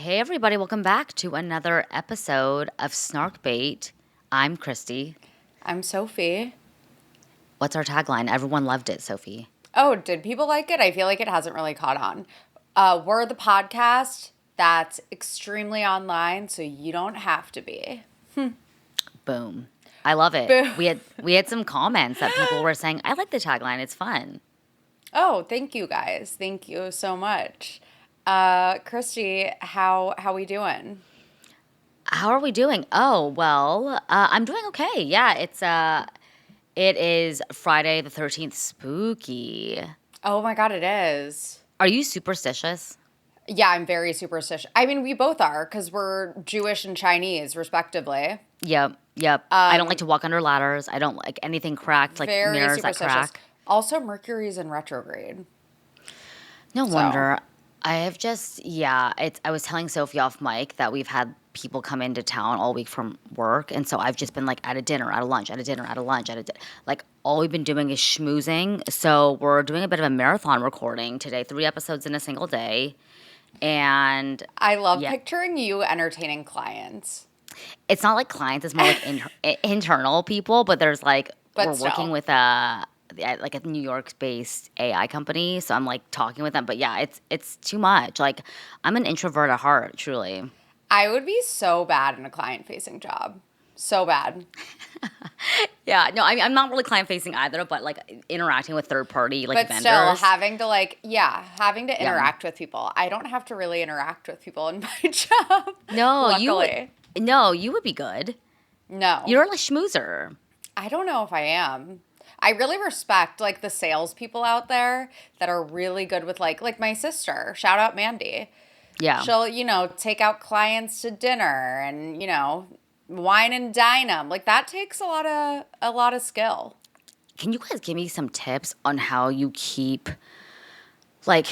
Hey, everybody, welcome back to another episode of Snarkbait. I'm Christy. I'm Sophie. What's our tagline? Everyone loved it, Sophie. Oh, did people like it? I feel like it hasn't really caught on. We're the podcast that's extremely online, so you don't have to be. Boom. I love it. Boo. We had some comments that people were saying, I like the tagline. It's fun. Oh, thank you guys. Thank you so much. Christy, how we doing? How are we doing? Oh, well, I'm doing okay. Yeah, it is Friday the 13th. Spooky. Oh my God, it is. Are you superstitious? Yeah, I'm very superstitious. I mean, we both are because we're Jewish and Chinese, respectively. Yep. I don't like to walk under ladders. I don't like anything cracked, like Very mirrors that superstitious. crack. Also, Mercury's in retrograde. No So, wonder. I have just, yeah, I was telling Sophie off mic that we've had people come into town all week from work. And so I've just been like at a dinner, at a lunch, at a dinner, at a lunch, like all we've been doing is schmoozing. So we're doing a bit of a marathon recording today, 3 episodes in a single day. And I love yeah, picturing you entertaining clients. it's not like clients, it's more like internal people, but there's like, But we're working still, with a New York-based AI company, so I'm like talking with them. But yeah, it's too much. Like I'm an introvert at heart, truly. I would be so bad in a client-facing job. So bad. Yeah, no, I'm not really client-facing either, but like interacting with third-party like But still, vendors. having to Yeah. interact with people. I don't have to really interact with people in my job, No, luckily. you would be good. No, You're a schmoozer. I don't know if I am. I really respect like the salespeople out there that are really good with like my sister. Shout out Mandy. Yeah. She'll, take out clients to dinner and, wine and dine them. Like that takes a lot of skill. Can you guys give me some tips on how like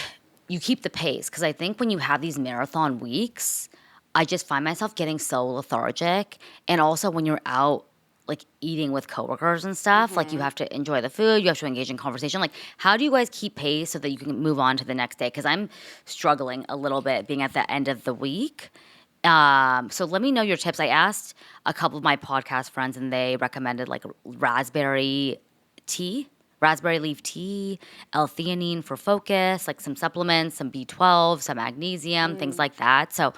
you keep the pace? Because I think when you have these marathon weeks, I just find myself getting so lethargic. And also when you're out like eating with coworkers and stuff, like you have to enjoy the food, you have to engage in conversation. Like, how do you guys keep pace so that you can move on to the next day? Because I'm struggling a little bit being at the end of the week. So let me know your tips. I asked a couple of my podcast friends, and they recommended like raspberry leaf tea, L-theanine for focus, like some supplements, some B12, some magnesium, things like that. So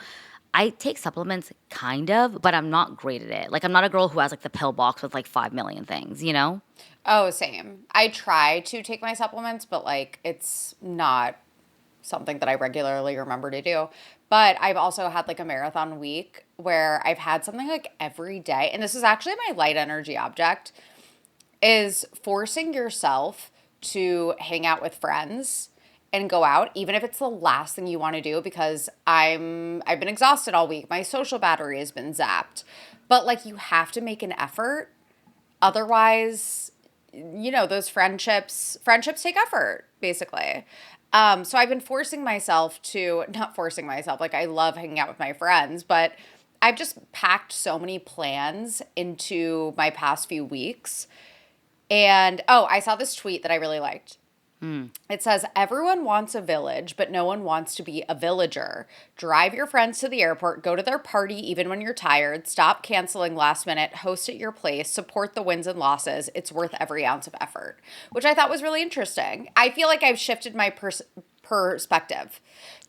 I take supplements kind of, but I'm not great at it. Like I'm not a girl who has like the pill box with like 5 million things, you know? Oh, same. I try to take my supplements, but like it's not something that I regularly remember to do. But I've also had like a marathon week where I've had something like every day. And this is actually my light energy object is forcing yourself to hang out with friends and go out, even if it's the last thing you want to do, because I've been exhausted all week. My social battery has been zapped. But like you have to make an effort. Otherwise, those friendships take effort, basically. So I've been forcing myself to, not forcing myself, like I love hanging out with my friends, but I've just packed so many plans into my past few weeks. And I saw this tweet that I really liked. It says, everyone wants a village, but no one wants to be a villager. Drive your friends to the airport, go to their party even when you're tired, stop canceling last minute, host at your place, support the wins and losses. It's worth every ounce of effort, which I thought was really interesting. I feel like I've shifted my perspective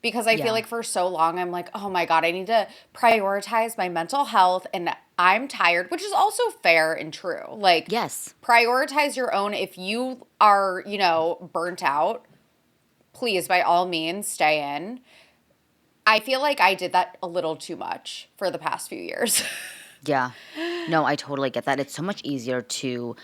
because I feel Yeah. like for so long I'm like, oh my God, I need to prioritize my mental health and I'm tired, which is also fair and true. Like, Yes. prioritize your own. If you are, burnt out, please, by all means, stay in. I feel like I did that a little too much for the past few years. Yeah. No, I totally get that. It's so much easier to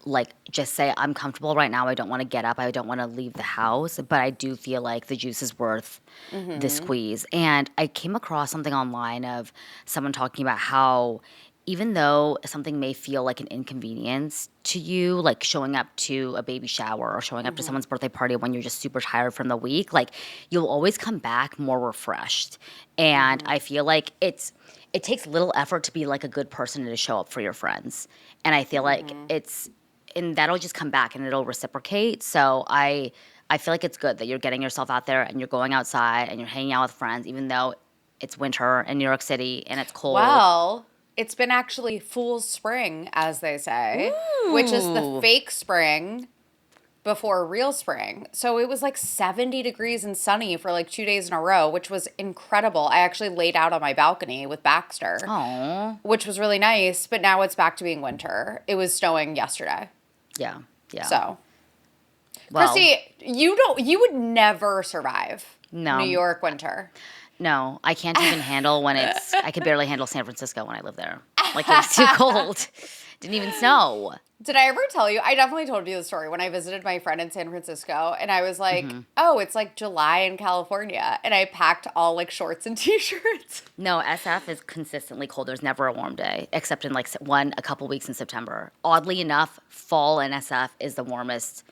like just say I'm comfortable right now. I don't want to get up. I don't want to leave the house, but I do feel like the juice is worth the squeeze. And I came across something online of someone talking about how even though something may feel like an inconvenience to you, like showing up to a baby shower or showing up to someone's birthday party when you're just super tired from the week, like you'll always come back more refreshed. And I feel like it takes little effort to be like a good person and to show up for your friends. And I feel like and that'll just come back and it'll reciprocate. So I feel like it's good that you're getting yourself out there and you're going outside and you're hanging out with friends, even though It's winter in New York City, and it's cold. Well, it's been actually fool's spring, as they say, which is the Ooh. fake spring before real spring. So it was like 70 degrees and sunny for like 2 days in a row, which was incredible. I actually laid out on my balcony with Baxter, Oh. which was really nice, but now it's back to being winter. It was snowing yesterday. Yeah. So, Well, Christy, you would never survive No. New York winter. no, I can't even handle when I could barely handle San Francisco when I lived there. Like, it was too cold. Didn't even snow. Did I ever tell you? I definitely told you the story when I visited my friend in San Francisco, and I was like, oh, it's like July in California. And I packed all like shorts and t-shirts. No, SF is consistently cold. There's never a warm day, except in like a couple weeks in September. Oddly enough, fall in SF is the warmest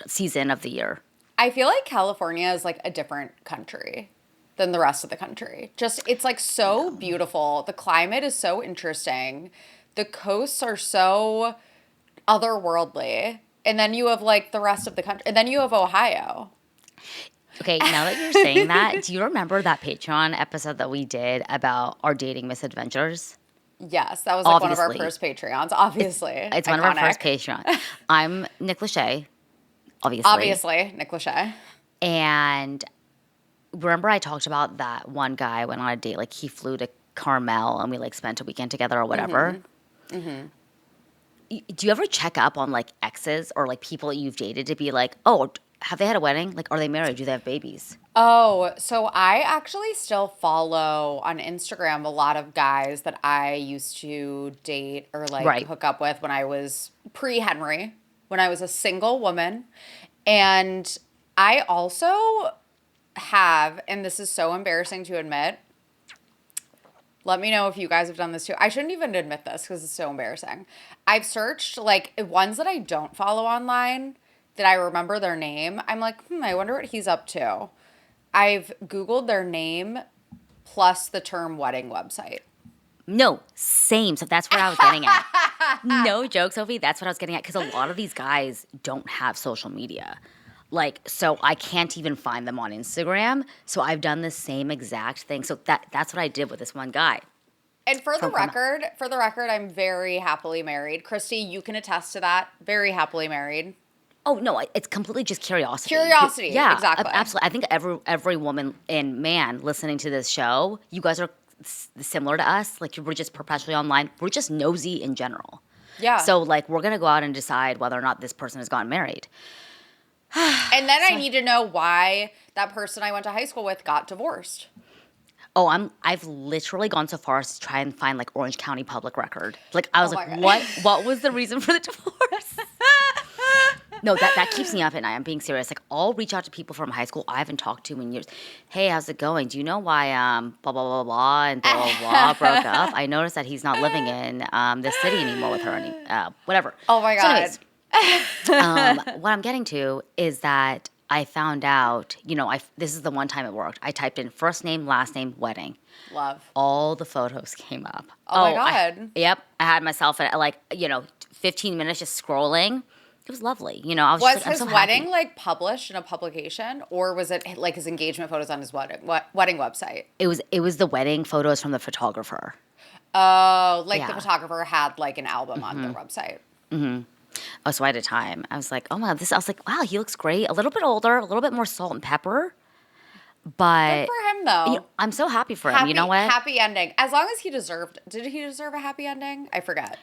season of the year. I feel like California is like a different country than the rest of the country. Just, it's like so beautiful. The climate is so interesting. The coasts are so otherworldly. And then you have like the rest of the country. And then you have Ohio. Okay, now that you're saying that, do you remember that Patreon episode that we did about our dating misadventures? Yes, that was like one of our Obviously. first Patreons, obviously. It's one of our first Patreon. I'm Nick Lachey, Obviously, Nick Lachey. And remember I talked about that one guy I went on a date, like he flew to Carmel and we like spent a weekend together or whatever. Do you ever check up on like exes or like people that you've dated to be like, oh, have they had a wedding? Like, are they married? Do they have babies? Oh, so I actually still follow on Instagram a lot of guys that I used to date or like hook up with when I was pre-Henry, when I was a single woman. And I also have, and this is so embarrassing to admit, let me know if you guys have done this too. I shouldn't even admit this because it's so embarrassing. I've searched like ones that I don't follow online that I remember their name. I'm like, I wonder what he's up to. I've Googled their name plus the term wedding website. No, same. So that's what I was getting at. No joke, Sophie. That's what I was getting at. Because a lot of these guys don't have social media. Like, so I can't even find them on Instagram. So I've done the same exact thing. So that's what I did with this one guy. And for the record, I'm very happily married. Christy, you can attest to that. Very happily married. Oh, no, it's completely just curiosity. Yeah, exactly. Absolutely. I think every woman and man listening to this show, you guys are similar to us. Like, we're just perpetually online. We're just nosy in general. Yeah. So, like, we're going to go out and decide whether or not this person has gotten married. And then I need to know why that person I went to high school with got divorced. Oh, I've literally gone so far as to try and find like Orange County public record. Like I was like, what was the reason for the divorce? No, that keeps me up at night. I'm being serious. Like I'll reach out to people from high school I haven't talked to in years. Hey, how's it going? Do you know why blah blah blah blah and blah blah blah broke up? I noticed that he's not living in this city anymore with her whatever. Oh my God. So anyways, what I'm getting to is that I found out, this is the one time it worked. I typed in first name, last name, wedding. Love. All the photos came up. Oh my God. Yep. I had myself at 15 minutes just scrolling. It was lovely. I was Was just like, his I'm so wedding happy. like published in a publication, or was it like his engagement photos on his wedding website? It was the wedding photos from the photographer. Oh, like Yeah. the photographer had like an album on their website. Mm-hmm. Oh, so I had a time. I was like, oh my, I was like, wow, he looks great. A little bit older, a little bit more salt and pepper. But Good for him, though. I'm so happy for him. You know what? Happy ending. As long as he deserved. Did he deserve a happy ending? I forget.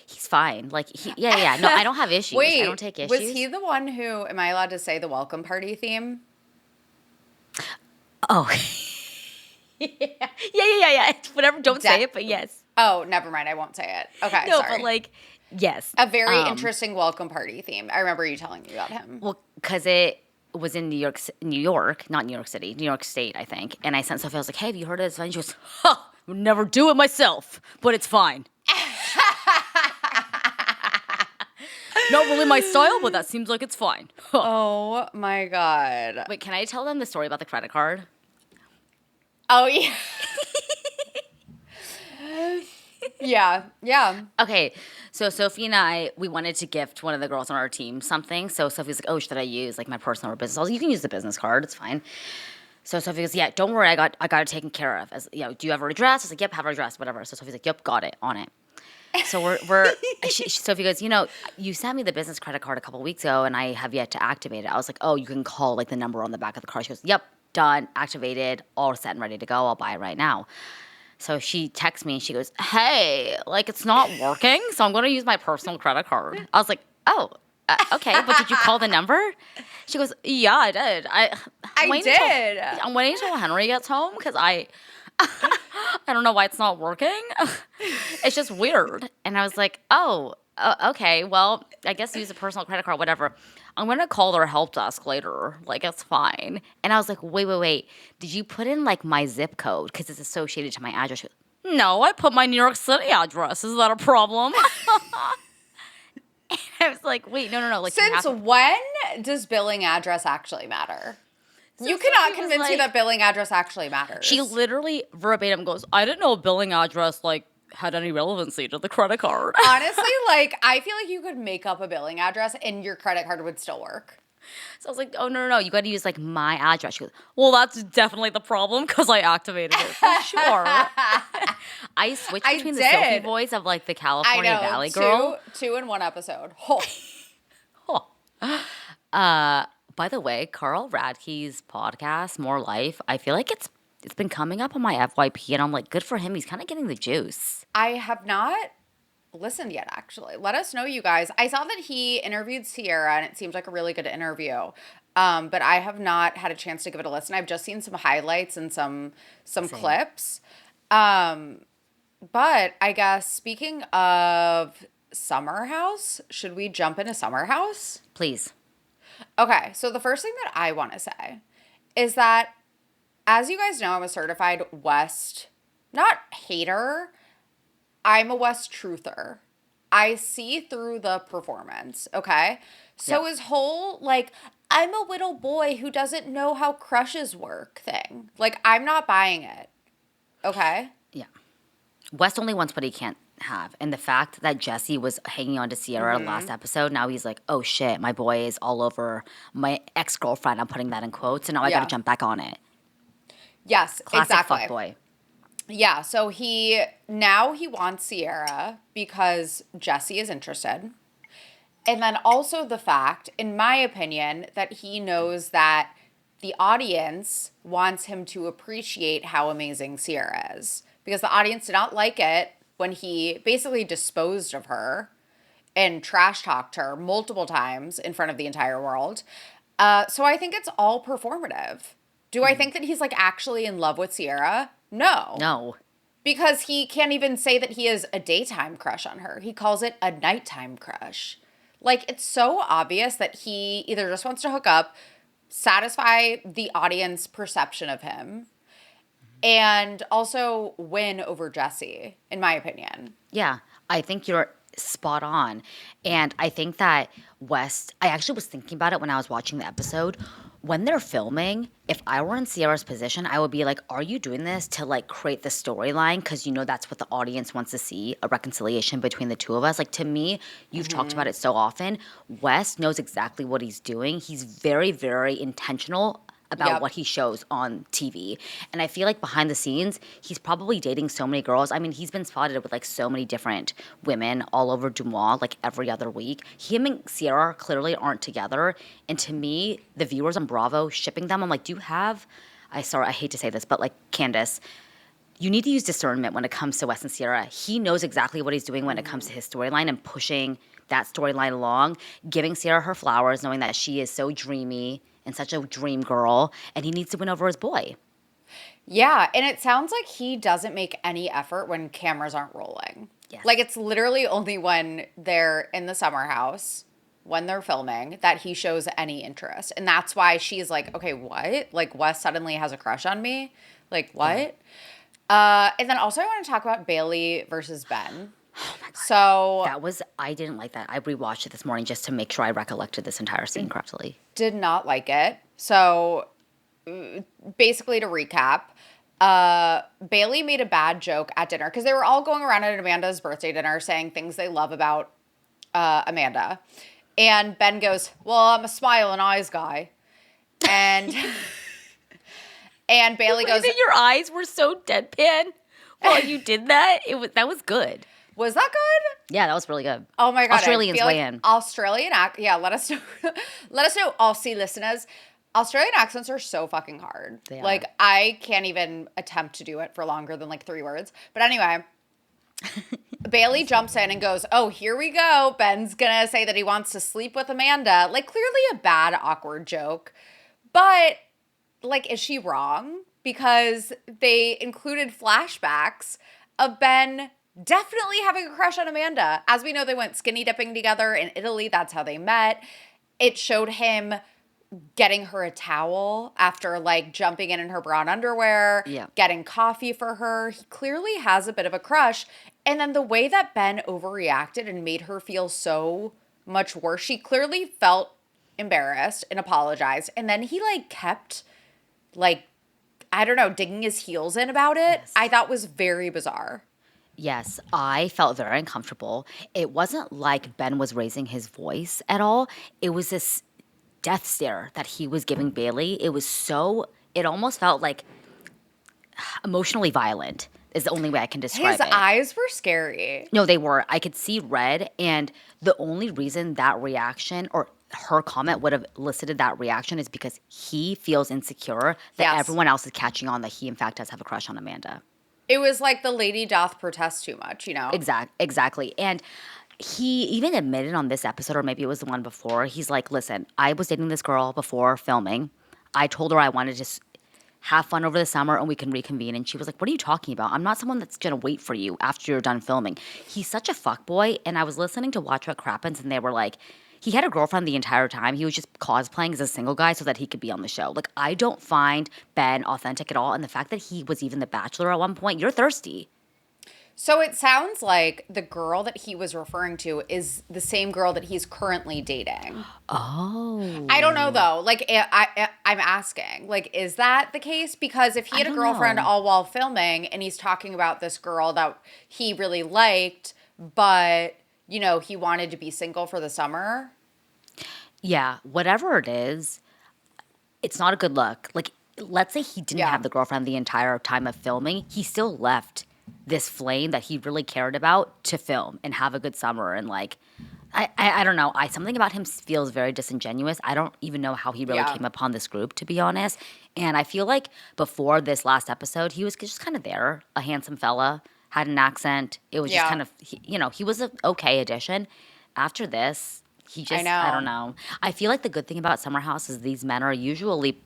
He's fine. Like, yeah. No, I don't have issues. Wait, I don't take issues. was he the one who? Am I allowed to say the welcome party theme? Oh, yeah. Whatever. Don't say it, but yes. Oh, never mind. I won't say it. Okay, No, sorry. but like, yes. A very interesting welcome party theme. I remember you telling me about him. Well, because it was in New York, not New York City, New York State, I think. And I sent Sophie, I was like, hey, have you heard of this event? She goes, would never do it myself, but it's fine. Not really my style, but that seems like it's fine. Oh my God. Wait, can I tell them the story about the credit card? Oh, yeah. Yeah. Okay, so Sophie and I, we wanted to gift one of the girls on our team something. So Sophie's like, oh, should I use like my personal or business? I was like, you can use the business card. It's fine. So Sophie goes, yeah, don't worry, I got it taken care of. As do you have her address? I was like, yep, have her address, whatever. So Sophie's like, yep, got it, on it. So Sophie goes, you sent me the business credit card a couple weeks ago, and I have yet to activate it. I was like, oh, you can call like the number on the back of the card. She goes, yep, done, activated, all set and ready to go. I'll buy it right now. So she texts me and she goes, hey, like it's not working, so I'm going to use my personal credit card. I was like, oh, okay, but did you call the number? She goes, yeah, I did. I'm waiting until Henry gets home because I don't know why it's not working. It's just weird. And I was like, oh, okay, well, I guess use a personal credit card, whatever. I'm going to call their help desk later. Like, it's fine. And I was like, wait. Did you put in, like, my zip code? Because it's associated to my address. She goes, no, I put my New York City address. Is that a problem? And I was like, wait, no. Like, since when does billing address actually matter? So you cannot convince me that billing address actually matters. She literally verbatim goes, I didn't know a billing address, like, had any relevancy to the credit card. Honestly, like, I feel like you could make up a billing address and your credit card would still work. So I was like, oh, no. You got to use, like, my address. She goes, well, that's definitely the problem because I activated it for sure. I switched between the Sophie voice of, like, the California Valley girl. Two in one episode. By the way, Carl Radke's podcast, More Life, I feel like it's been coming up on my FYP, and I'm like, good for him. He's kind of getting the juice. I have not listened yet, actually. Let us know, you guys. I saw that he interviewed Sierra, and it seems like a really good interview. But I have not had a chance to give it a listen. I've just seen some highlights and some clips. But I guess speaking of Summer House, should we jump into Summer House? Please. Okay, so the first thing that I want to say is that, as you guys know, I'm a certified West, not hater, I'm a West truther. I see through the performance, okay? So his whole, like, I'm a little boy who doesn't know how crushes work thing. Like, I'm not buying it, okay? Yeah. West only wants what he can't have. And the fact that Jesse was hanging on to Sierra last episode, now he's like, oh shit, my boy is all over my ex-girlfriend. I'm putting that in quotes, and now I gotta jump back on it. Yes, classic exactly. Fuckboy. Yeah, so he wants Sierra because Jesse is interested. And then also the fact, in my opinion, that he knows that the audience wants him to appreciate how amazing Sierra is. Because the audience did not like it when he basically disposed of her and trash talked her multiple times in front of the entire world. So I think it's all performative. Do I think that he's like actually in love with Sierra? No. Because he can't even say that he has a daytime crush on her. He calls it a nighttime crush. Like, it's so obvious that he either just wants to hook up, satisfy the audience perception of him, and also win over Jesse, in my opinion. Yeah, I think you're spot on. And I think that West, I actually was thinking about it when I was watching the episode. When they're filming, if I were in Sierra's position, I would be like, are you doing this to like create the storyline? Because that's what the audience wants to see, a reconciliation between the two of us. Like, to me, you've talked about it so often. West knows exactly what he's doing. He's very, very intentional about what he shows on TV. And I feel like behind the scenes, he's probably dating so many girls. I mean, he's been spotted with like so many different women all over Dumois, like every other week. Him and Sierra clearly aren't together. And to me, the viewers on Bravo shipping them, I'm like, I hate to say this, but like Candace, you need to use discernment when it comes to Wes and Sierra. He knows exactly what he's doing when it comes to his storyline and pushing that storyline along, giving Sierra her flowers, knowing that she is so dreamy and such a dream girl, and he needs to win over his boy. Yeah, and it sounds like he doesn't make any effort when cameras aren't rolling. Yes. Like, it's literally only when they're in the summer house, when they're filming, that he shows any interest. And that's why she's like, okay, what? Like, Wes suddenly has a crush on me? Like, what? And then also I want to talk about Bailey versus Ben. Oh my God. So I didn't like that. I rewatched it this morning just to make sure I recollected this entire scene correctly. Did not like it. So basically, to recap, Bailey made a bad joke at dinner because they were all going around at Amanda's birthday dinner saying things they love about Amanda. And Ben goes, well, I'm a smile and eyes guy. And And Bailey The way goes, that your eyes were so deadpan while you did that. That was good. was that good? Yeah, that was really good. Oh my God. Australians weigh in. Yeah, let us know. Let us know, Aussie listeners. Australian accents are so fucking hard. They are. Like, I can't even attempt to do it for longer than like 3 words. But anyway, Bailey jumps in and goes, oh, here we go. Ben's gonna say that he wants to sleep with Amanda. Like, clearly a bad, awkward joke. But, like, is she wrong? Because they included flashbacks of Ben definitely having a crush on Amanda. As we know, they went skinny dipping together in Italy. That's how they met. It showed him getting her a towel after like jumping in her bra and underwear, getting coffee for her. He clearly has a bit of a crush. And then the way that Ben overreacted and made her feel so much worse, she clearly felt embarrassed and apologized. And then he like kept like, I don't know, digging his heels in about it. Yes. I thought was very bizarre. Yes, I felt very uncomfortable. It wasn't like Ben was raising his voice at all. It was this death stare that he was giving Bailey. It almost felt like emotionally violent is the only way I can describe it. His eyes were scary. No, they were. I could see red, and the only reason that reaction or her comment would have elicited that reaction is because he feels insecure that everyone else is catching on that he, in fact, does have a crush on Amanda. It was like the lady doth protest too much, you know? Exactly. And he even admitted on this episode, or maybe it was the one before, he's like, listen, I was dating this girl before filming. I told her I wanted to have fun over the summer and we can reconvene. And she was like, what are you talking about? I'm not someone that's going to wait for you after you're done filming. He's such a fuckboy. And I was listening to Watch What Crappens, and they were like, he had a girlfriend the entire time. He was just cosplaying as a single guy so that he could be on the show. Like, I don't find Ben authentic at all. And the fact that he was even the Bachelor at one point, you're thirsty. So it sounds like the girl that he was referring to is the same girl that he's currently dating. Oh. I don't know, though. Like, I'm asking. Like, is that the case? Because if he had a girlfriend all while filming and he's talking about this girl that he really liked, but, you know, he wanted to be single for the summer. Yeah, whatever it is, it's not a good look. Like, let's say he didn't have the girlfriend the entire time of filming. He still left this flame that he really cared about to film and have a good summer. And like, I don't know. Something about him feels very disingenuous. I don't even know how he really came upon this group, to be honest. And I feel like before this last episode, he was just kind of there, a handsome fella, had an accent. It was just kind of, he was an okay addition. After this, he just, I don't know. I feel like the good thing about Summer House is these men are usually,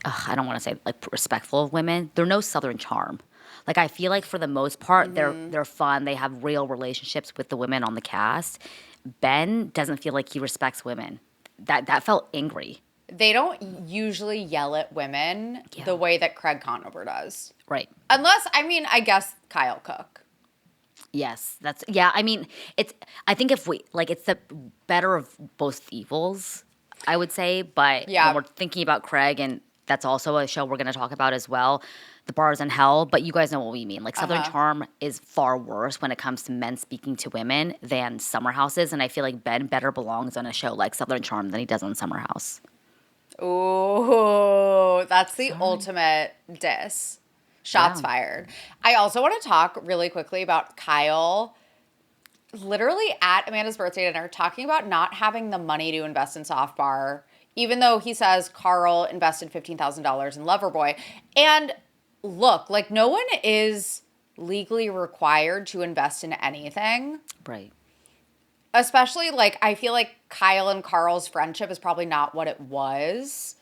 I don't want to say like respectful of women. They're no Southern Charm. Like, I feel like for the most part, they're fun. They have real relationships with the women on the cast. Ben doesn't feel like he respects women. That felt angry. They don't usually yell at women the way that Craig Conover does. Right. Unless, I guess Kyle Cook. Yes, I mean, I think it's the better of both evils, I would say. But when we're thinking about Craig, and that's also a show we're going to talk about as well, The Bars in Hell, but you guys know what we mean. Like, Southern Charm is far worse when it comes to men speaking to women than Summer House is, and I feel like Ben better belongs on a show like Southern Charm than he does on Summer House. Ooh, that's the ultimate diss. Shots fired. I also want to talk really quickly about Kyle literally at Amanda's birthday dinner talking about not having the money to invest in Soft Bar, even though he says Carl invested $15,000 in Loverboy. And look, like, no one is legally required to invest in anything. Right. Especially, like, I feel like Kyle and Carl's friendship is probably not what it was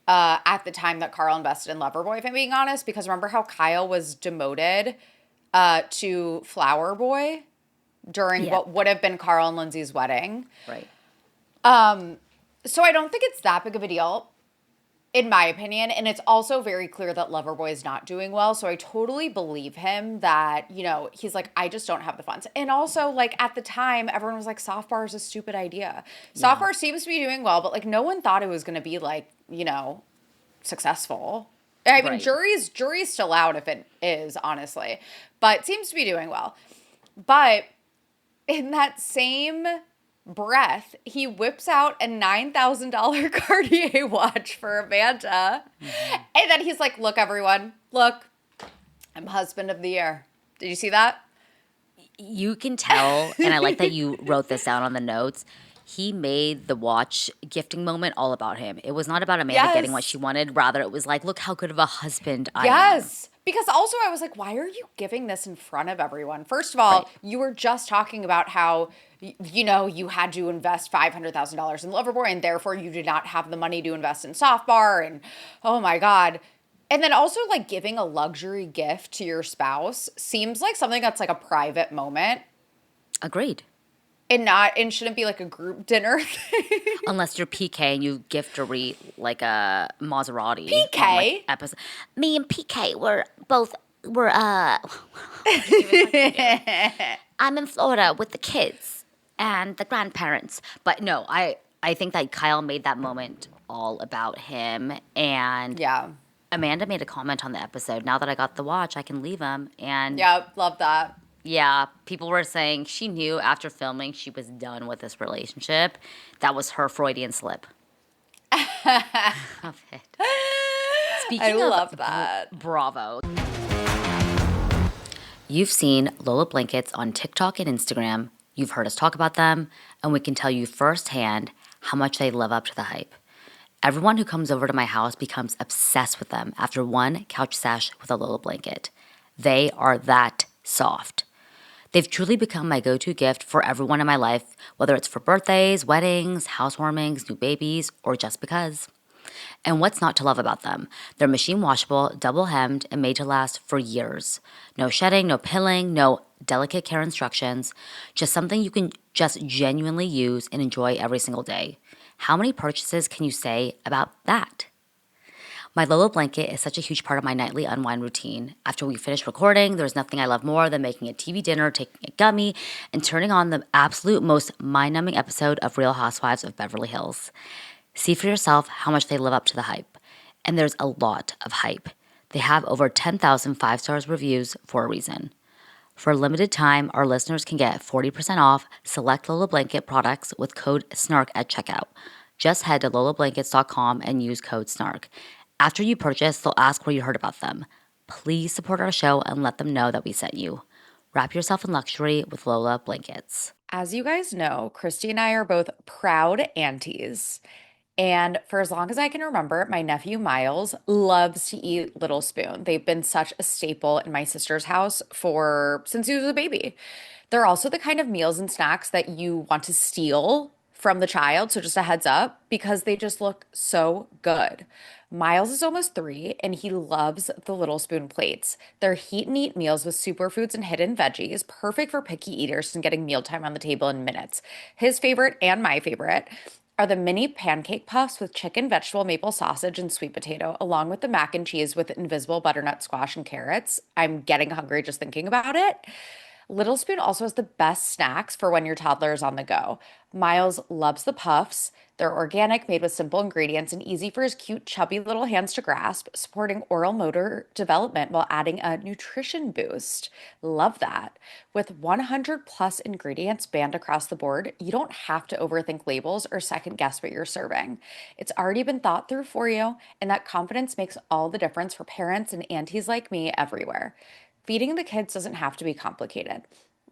at the time that Carl invested in Loverboy, if I'm being honest. Because remember how Kyle was demoted to Flower Boy during what would have been Carl and Lindsay's wedding. Right. So I don't think it's that big of a deal, in my opinion. And it's also very clear that Loverboy is not doing well. So I totally believe him that, he's like, I just don't have the funds. And also, like, at the time, everyone was like, Soft Bar is a stupid idea. Soft Bar seems to be doing well, but, like, no one thought it was going to be, like, successful. I mean, jury's still out if it is, honestly. But it seems to be doing well. But in that same breath, he whips out a $9,000 Cartier watch for Amanda. Mm-hmm. And then he's like, look, everyone, look, I'm husband of the year. Did you see that? You can tell, and I like that you wrote this down on the notes. He made the watch gifting moment all about him. It was not about Amanda getting what she wanted. Rather, it was like, look how good of a husband I am. Yes. Because also I was like, why are you giving this in front of everyone? First of all, you were just talking about how, you had to invest $500,000 in Loverboy and therefore you did not have the money to invest in Softbar. And oh my God. And then also like giving a luxury gift to your spouse seems like something that's like a private moment. Agreed. And shouldn't be like a group dinner thing. Unless you're PK and you gift or read like a Maserati. PK? On, like, episode. Me and PK I'm in Florida with the kids and the grandparents. But no, I think that Kyle made that moment all about him. And Amanda made a comment on the episode. Now that I got the watch, I can leave him. And yeah, love that. Yeah, people were saying she knew after filming she was done with this relationship. That was her Freudian slip. Love it. Speaking I love that. Bravo. You've seen Lola blankets on TikTok and Instagram. You've heard us talk about them, and we can tell you firsthand how much they live up to the hype. Everyone who comes over to my house becomes obsessed with them after one couch sesh with a Lola blanket. They are that soft. They've truly become my go-to gift for everyone in my life, whether it's for birthdays, weddings, housewarmings, new babies, or just because. And what's not to love about them? They're machine washable, double hemmed, and made to last for years. No shedding, no pilling, no delicate care instructions, just something you can just genuinely use and enjoy every single day. How many purchases can you say about that? My Lola blanket is such a huge part of my nightly unwind routine. After we finish recording, there's nothing I love more than making a TV dinner, taking a gummy, and turning on the absolute most mind-numbing episode of Real Housewives of Beverly Hills. See for yourself how much they live up to the hype. And there's a lot of hype. They have over 10,000 5-star reviews for a reason. For a limited time, our listeners can get 40% off select Lola blanket products with code SNARK at checkout. Just head to lolablankets.com and use code SNARK. After you purchase, they'll ask where you heard about them. Please support our show and let them know that we sent you. Wrap yourself in luxury with Lola blankets. As you guys know, Christy and I are both proud aunties. And for as long as I can remember, my nephew Miles loves to eat Little Spoon. They've been such a staple in my sister's house since he was a baby. They're also the kind of meals and snacks that you want to steal from the child. So just a heads up, because they just look so good. Miles is almost 3 and he loves the Little Spoon plates. They're heat and eat meals with superfoods and hidden veggies, perfect for picky eaters and getting mealtime on the table in minutes. His favorite and my favorite are the mini pancake puffs with chicken, vegetable, maple sausage, and sweet potato, along with the mac and cheese with invisible butternut squash and carrots. I'm getting hungry just thinking about it. Little Spoon also has the best snacks for when your toddler is on the go. Miles loves the puffs. They're organic, made with simple ingredients, and easy for his cute, chubby little hands to grasp, supporting oral motor development while adding a nutrition boost. Love that. With 100 plus ingredients banned across the board, you don't have to overthink labels or second guess what you're serving. It's already been thought through for you, and that confidence makes all the difference for parents and aunties like me everywhere. Feeding the kids doesn't have to be complicated.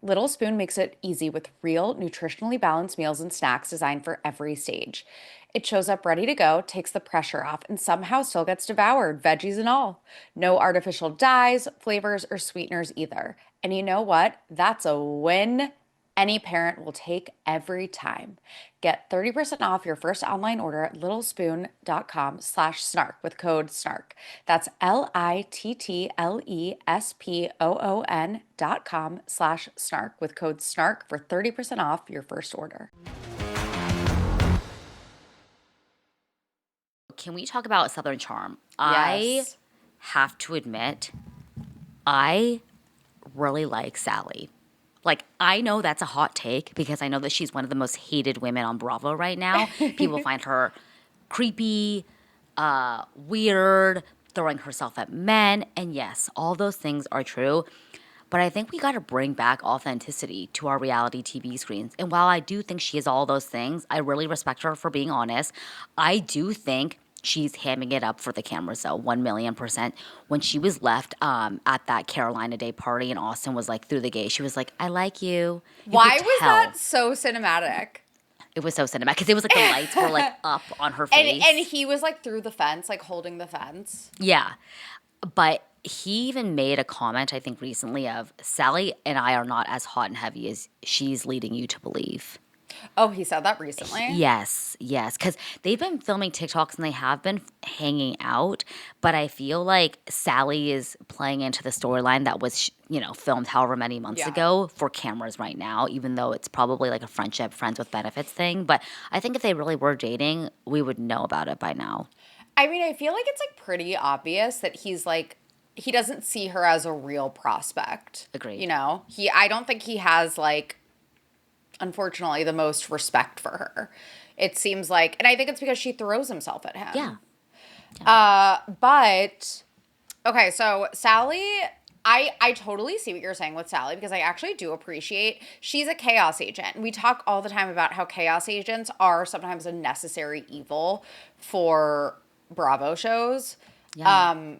Little Spoon makes it easy with real, nutritionally balanced meals and snacks designed for every stage. It shows up ready to go, takes the pressure off, and somehow still gets devoured, veggies and all. No artificial dyes, flavors, or sweeteners either. And you know what? That's a win any parent will take every time. Get 30% off your first online order at littlespoon.com/snark with code SNARK. That's LITTLESPOON.com/snark with code SNARK for 30% off your first order. Can we talk about Southern Charm? Yes. I have to admit, I really like Sally. Like, I know that's a hot take because I know that she's one of the most hated women on Bravo right now. People find her creepy, weird, throwing herself at men. And yes, all those things are true. But I think we got to bring back authenticity to our reality TV screens. And while I do think she is all those things, I really respect her for being honest. I do think she's hamming it up for the cameras, though, 1,000,000%. When she was left at that Carolina Day party and Austin was like through the gate, she was like, I like you. You Why could was tell. that so cinematic? It was so cinematic because it was like the lights were like up on her face. And he was like through the fence, like holding the fence. Yeah. But he even made a comment, I think, recently of Sally and I are not as hot and heavy as she's leading you to believe. Oh, he said that recently? Yes. Because they've been filming TikToks and they have been hanging out. But I feel like Sally is playing into the storyline that was, filmed however many months ago for cameras right now, even though it's probably like a friendship, friends with benefits thing. But I think if they really were dating, we would know about it by now. I mean, I feel like it's like pretty obvious that he's like, he doesn't see her as a real prospect. Agreed. I don't think he has like, unfortunately, the most respect for her. It seems like, and I think it's because she throws himself at him. Yeah. But okay, so Sally, I totally see what you're saying with Sally because I actually do appreciate she's a chaos agent. We talk all the time about how chaos agents are sometimes a necessary evil for Bravo shows. Yeah.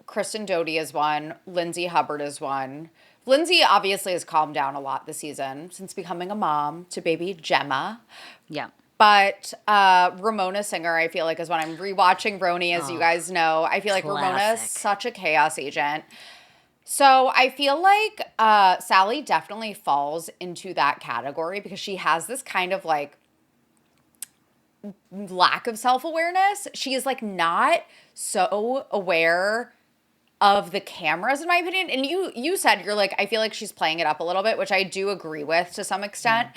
Kristen Doty is one. Lindsay Hubbard is one. Lindsay obviously has calmed down a lot this season since becoming a mom to baby Gemma. Yeah. But Ramona Singer, I feel like, is when I'm rewatching Roni, as you guys know. I feel like Ramona is such a chaos agent. So I feel like Sally definitely falls into that category because she has this kind of like lack of self-awareness. She is like not so aware of the cameras, in my opinion. And you said, you're like, I feel like she's playing it up a little bit, which I do agree with to some extent.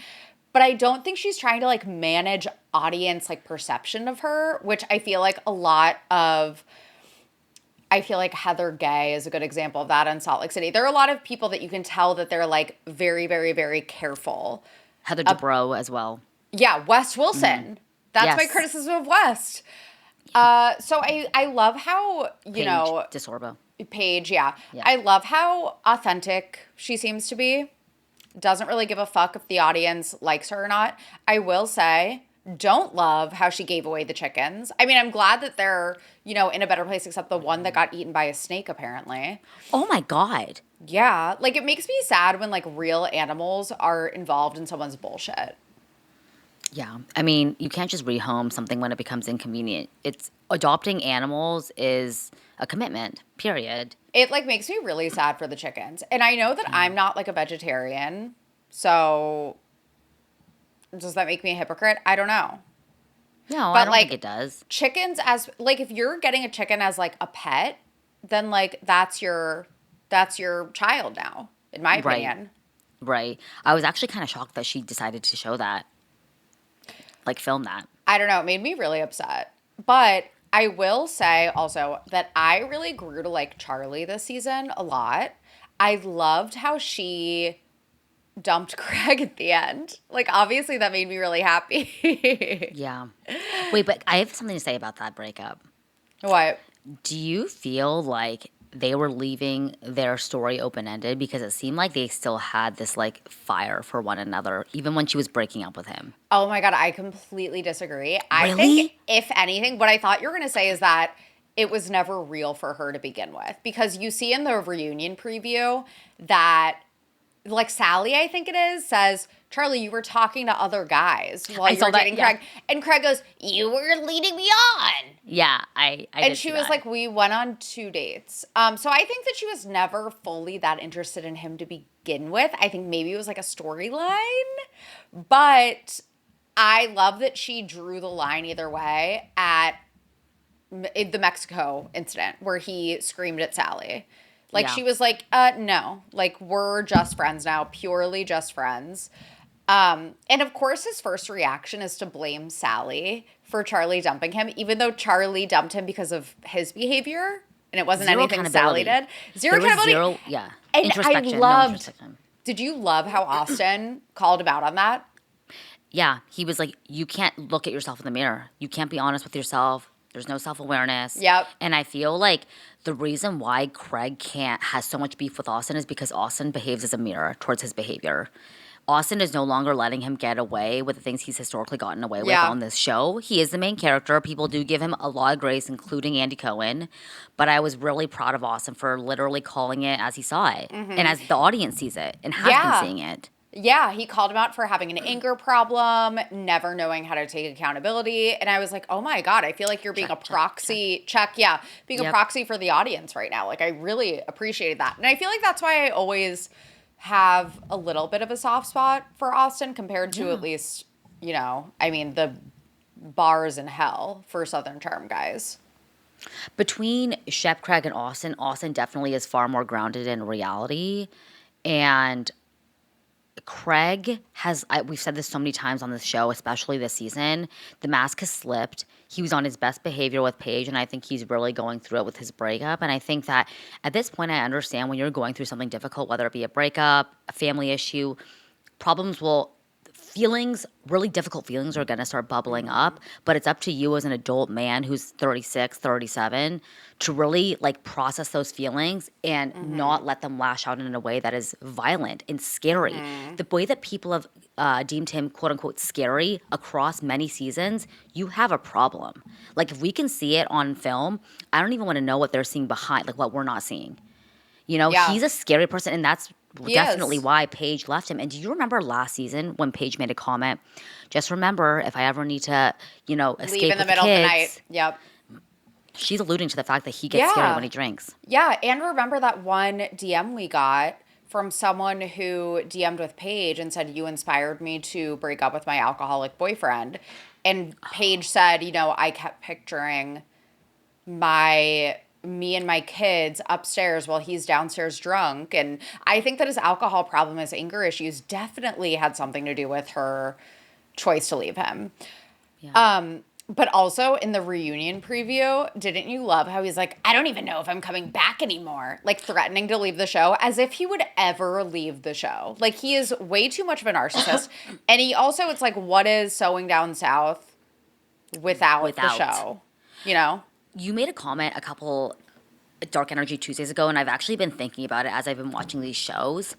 But I don't think she's trying to like manage audience like perception of her, which I feel like I feel like Heather Gay is a good example of that in Salt Lake City. There are a lot of people that you can tell that they're like very, very, very careful. Heather Dubrow as well. Yeah, West Wilson. That's my criticism of West. So I love how, Paige DeSorbo. Paige, yeah. I love how authentic she seems to be. Doesn't really give a fuck if the audience likes her or not. I will say, don't love how she gave away the chickens. I mean, I'm glad that they're, in a better place except the one that got eaten by a snake, apparently. Oh my God. Yeah. Like, it makes me sad when, like, real animals are involved in someone's bullshit. Yeah. I mean, you can't just rehome something when it becomes inconvenient. Adopting animals is a commitment, period. It, like, makes me really sad for the chickens. And I know that I'm not, like, a vegetarian, so does that make me a hypocrite? I don't know. No, but I don't like, think it does. Chickens as, like, if you're getting a chicken as, like, a pet, then, like, that's your child now, in my opinion. Right. I was actually kind of shocked that she decided to show that. Like, film that. I don't know. It made me really upset. But I will say also that I really grew to like Charlie this season a lot. I loved how she dumped Craig at the end. Like, obviously that made me really happy. Yeah. Wait, but I have something to say about that breakup. What? Do you feel like they were leaving their story open-ended because it seemed like they still had this like fire for one another even when she was breaking up with him? Oh my God, I completely disagree. I Really? think if anything, what I thought you were going to say is that it was never real for her to begin with, because you see in the reunion preview that, like, Sally, I think it is, says, Charlie, you were talking to other guys while you were dating Craig. And Craig goes, you were leading me on. Yeah, I And she was like, we went on 2 dates. So I think that she was never fully that interested in him to begin with. I think maybe it was like a storyline. But I love that she drew the line either way at the Mexico incident where he screamed at Sally. Like, she was like, no, like, we're just friends now, purely just friends. And of course, his first reaction is to blame Sally for Charlie dumping him, even though Charlie dumped him because of his behavior, and it wasn't anything Sally did. Zero accountability. Yeah. And introspection, I loved, no introspection. Did you love how Austin called him out on that? Yeah. He was like, you can't look at yourself in the mirror. You can't be honest with yourself. There's no self-awareness. Yep. And I feel like the reason why Craig has so much beef with Austin is because Austin behaves as a mirror towards his behavior. Austin is no longer letting him get away with the things he's historically gotten away with on this show. He is the main character. People do give him a lot of grace, including Andy Cohen. But I was really proud of Austin for literally calling it as he saw it and as the audience sees it and has been seeing it. Yeah, he called him out for having an anger problem, never knowing how to take accountability. And I was like, oh my God, I feel like you're being a proxy. Being a proxy for the audience right now. Like, I really appreciated that. And I feel like that's why I always have a little bit of a soft spot for Austin compared to at least, the bars in hell for Southern Charm guys. Between Shep, Craig, and Austin definitely is far more grounded in reality. And Craig we've said this so many times on this show, especially this season, the mask has slipped. He was on his best behavior with Paige, and I think he's really going through it with his breakup. And I think that at this point, I understand when you're going through something difficult, whether it be a breakup, a family issue, really difficult feelings are going to start bubbling up, but it's up to you as an adult man who's 36, 37 to really process those feelings and not let them lash out in a way that is violent and scary. The way that people have deemed him quote unquote scary across many seasons, you have a problem. If we can see it on film, I don't even want to know what they're seeing behind, what we're not seeing. He's a scary person, and that's definitely why Paige left him. And do you remember last season when Paige made a comment? Just remember, if I ever need to, escape leave in the with middle the kids, of the night. Yep. She's alluding to the fact that he gets scary when he drinks. Yeah, and remember that one DM we got from someone who DM'd with Paige and said, you inspired me to break up with my alcoholic boyfriend. And Paige said, I kept picturing me and my kids upstairs while he's downstairs drunk. And I think that his alcohol problem, his anger issues definitely had something to do with her choice to leave him. Yeah. But also in the reunion preview, didn't you love how he's like, I don't even know if I'm coming back anymore, threatening to leave the show, as if he would ever leave the show. He is way too much of a narcissist. And he also, it's what is Sewing Down South without the show? You made a comment a couple Dark Energy Tuesdays ago, and I've actually been thinking about it as I've been watching these shows,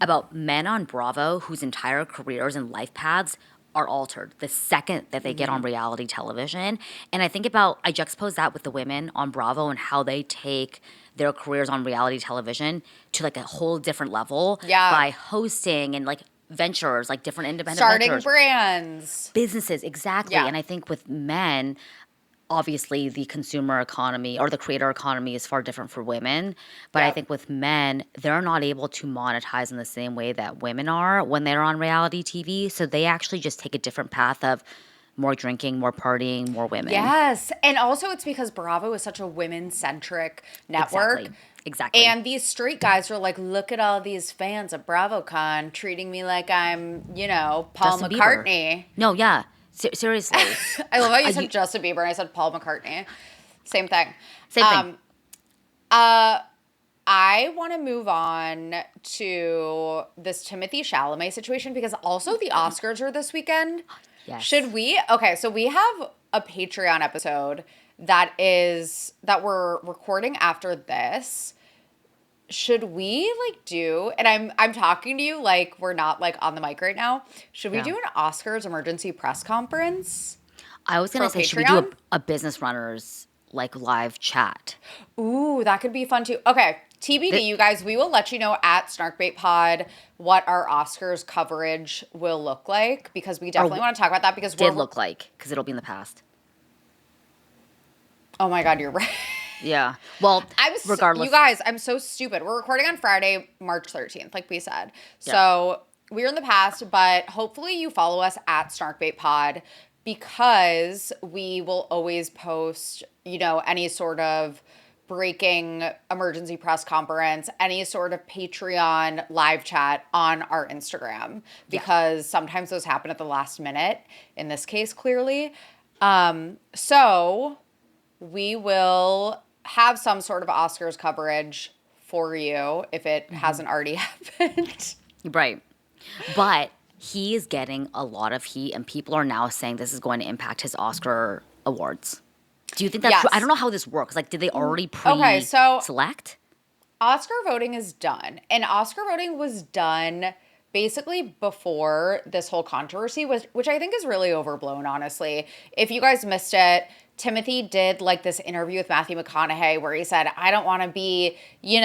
about men on Bravo whose entire careers and life paths are altered the second that they get on reality television. And I juxtapose that with the women on Bravo and how they take their careers on reality television to a whole different level by hosting and ventures, different independent starting ventures. brands. Businesses, exactly. Yeah. And I think with men, obviously the consumer economy or the creator economy is far different for women. But I think with men, they're not able to monetize in the same way that women are when they're on reality TV. So they actually just take a different path of more drinking, more partying, more women. Yes. And also it's because Bravo is such a women-centric network. Exactly. And these straight guys are like, look at all these fans of BravoCon treating me like I'm, Paul Justin McCartney. Bieber. No, yeah. Seriously. I love how you said Justin Bieber and I said Paul McCartney. Same thing. Same thing. I want to move on to this Timothée Chalamet situation because also the Oscars are this weekend. Yes. Should we? Okay, so we have a Patreon episode that we're recording after this. Should we do, and I'm talking to you like we're not on the mic right now. Should we do an Oscars emergency press conference? I was going to say, Patreon? should we do a business runners live chat? Ooh, that could be fun too. Okay, TBD, you guys. We will let you know at SnarkBaitPod what our Oscars coverage will look like because we definitely want to talk about that because because it'll be in the past. Oh my God, you're right. Yeah. Well, regardless. You guys, I'm so stupid. We're recording on Friday, March 13th, like we said. So we're in the past, but hopefully you follow us at SnarkBaitPod because we will always post, any sort of breaking emergency press conference, any sort of Patreon live chat on our Instagram because sometimes those happen at the last minute. In this case, clearly. So we will have some sort of Oscars coverage for you if it hasn't already happened. Right. But he is getting a lot of heat, and people are now saying this is going to impact his Oscar awards. Do you think that's true? I don't know how this works. Like, did they already pre-select? Oscar voting is done. And Oscar voting was done basically before this whole controversy, which I think is really overblown, honestly. If you guys missed it, Timothée did like this interview with Matthew McConaughey where he said, I don't want to be, in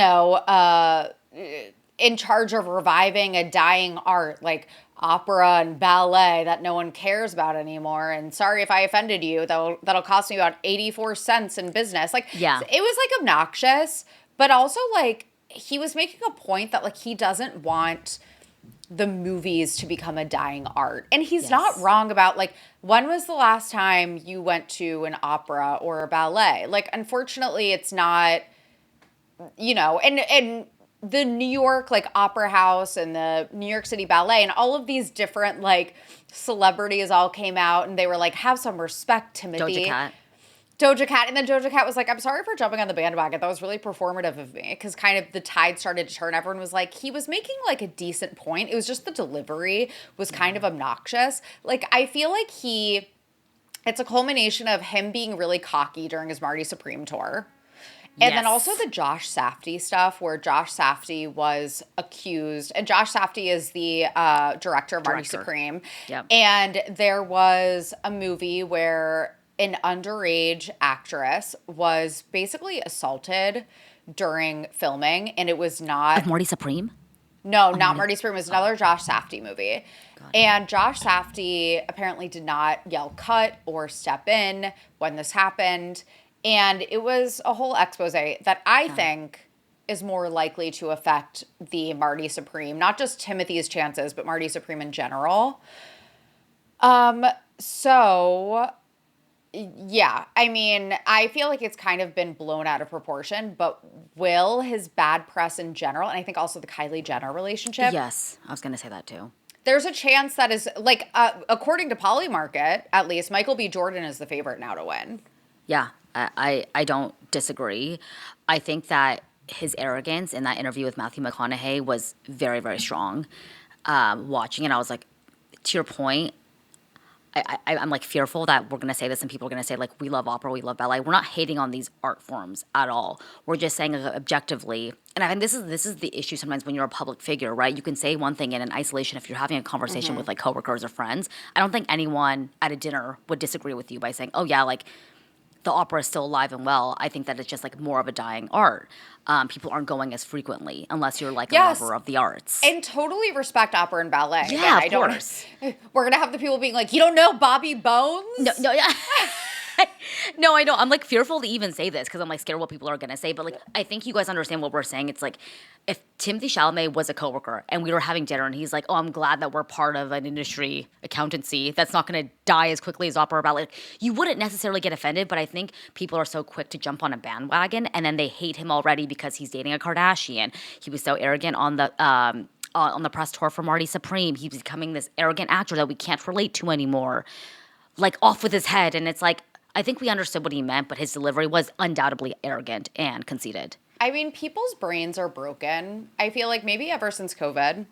charge of reviving a dying art like opera and ballet that no one cares about anymore. And sorry if I offended you, that'll cost me about 84 cents in business. Like, yeah, it was like obnoxious, but also like he was making a point that like he doesn't want the movies to become a dying art. And he's not wrong about like, when was the last time you went to an opera or a ballet? Like, unfortunately, it's not, and the New York like opera house and the New York City Ballet and all of these different like celebrities all came out and they were like, have some respect, Timothée. Doja Cat. And then Doja Cat was like, I'm sorry for jumping on the bandwagon. That was really performative of me. Because kind of the tide started to turn. Everyone was like, he was making like a decent point. It was just the delivery was kind of obnoxious. Like, I feel like it's a culmination of him being really cocky during his Marty Supreme tour. And then also the Josh Safdie stuff where Josh Safdie was accused. And Josh Safdie is the director of Marty Supreme. Yep. And there was a movie where an underage actress was basically assaulted during filming, and it was not... Of Marty Supreme? No, not Marty Supreme. It was another Josh Safdie movie. And Josh Safdie apparently did not yell cut or step in when this happened. And it was a whole expose that I think is more likely to affect the Marty Supreme, not just Timothy's chances, but Marty Supreme in general. So... yeah, I mean, I feel like it's kind of been blown out of proportion, but will his bad press in general, and I think also the Kylie Jenner relationship. Yes, I was going to say that too. There's a chance that is, like, according to Polymarket, at least, Michael B. Jordan is the favorite now to win. Yeah, I don't disagree. I think that his arrogance in that interview with Matthew McConaughey was very, very strong. Watching it, I was like, to your point, I'm like fearful that we're going to say this and people are going to say like, we love opera, we love ballet. We're not hating on these art forms at all. We're just saying objectively, and I think this is the issue sometimes when you're a public figure, right? You can say one thing in isolation if you're having a conversation with like coworkers or friends. I don't think anyone at a dinner would disagree with you by saying, oh yeah, like the opera is still alive and well. I think that it's just like more of a dying art. People aren't going as frequently unless you're like a lover of the arts. And totally respect opera and ballet. Yeah, of course. We're going to have the people being like, you don't know Bobby Bones? No, yeah. No, I know. I'm like fearful to even say this because I'm like scared what people are going to say. But like, I think you guys understand what we're saying. It's like if Timothée Chalamet was a coworker and we were having dinner and he's like, oh, I'm glad that we're part of an industry accountancy that's not going to die as quickly as opera about. Like, you wouldn't necessarily get offended, but I think people are so quick to jump on a bandwagon and then they hate him already because he's dating a Kardashian. He was so arrogant on the press tour for Marty Supreme. He's becoming this arrogant actor that we can't relate to anymore. Like, off with his head. And it's like, I think we understood what he meant, but his delivery was undoubtedly arrogant and conceited. I mean, people's brains are broken. I feel like maybe ever since COVID.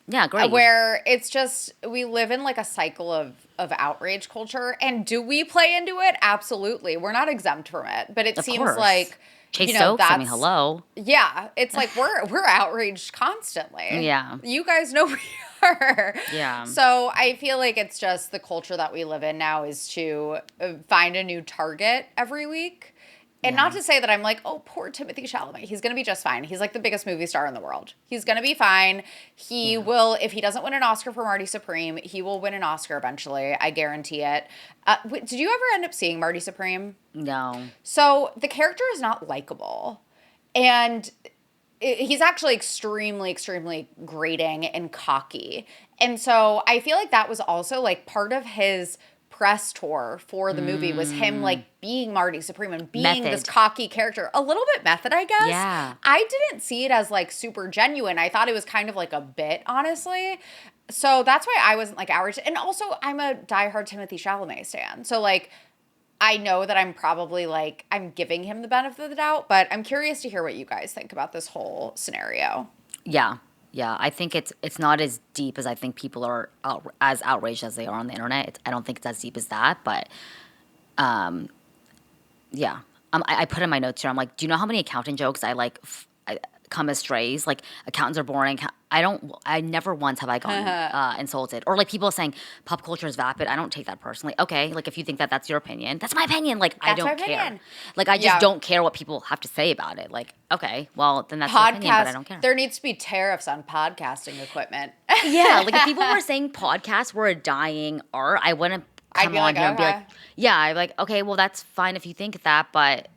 Yeah, great. Where it's just, we live in like a cycle of outrage culture. And do we play into it? Absolutely. We're not exempt from it. But it of seems course. like, Chase Stokes, I mean, hello. Yeah. It's like we're outraged constantly. Yeah. You guys know we are. Yeah. So I feel like it's just the culture that we live in now is to find a new target every week. And not to say that I'm like, oh, poor Timothée Chalamet. He's going to be just fine. He's like the biggest movie star in the world. He's going to be fine. He will, if he doesn't win an Oscar for Marty Supreme, he will win an Oscar eventually. I guarantee it. Did you ever end up seeing Marty Supreme? No. So the character is not likable. And he's actually extremely, extremely grating and cocky. And so I feel like that was also like part of his press tour for the movie was him like being Marty Supreme and being this cocky character. A little bit method, I guess. Yeah. I didn't see it as like super genuine. I thought it was kind of like a bit, honestly. So that's why I wasn't like outraged. And also I'm a diehard Timothée Chalamet stan. So like I know that I'm probably like, I'm giving him the benefit of the doubt, but I'm curious to hear what you guys think about this whole scenario. Yeah. Yeah, I think it's not as deep as I think people are as outraged as they are on the internet. I don't think it's as deep as that, but Yeah. I put in my notes here. I'm like, do you know how many accountant jokes I come as strays? Like, accountants are boring. I never once have I gotten insulted. Or like people saying pop culture is vapid. I don't take that personally. Okay, like if you think that that's your opinion, that's my opinion. Like, I That's my don't care. opinion. Like, I just Yeah. don't care what people have to say about it. Like, okay, well, then that's your opinion, but I Podcast, don't care. there needs to be tariffs on podcasting equipment. Yeah, like if people were saying podcasts were a dying art, I wouldn't I'd come be on like, here and be like, okay. yeah, I'm like, okay, well, that's fine if you think that, but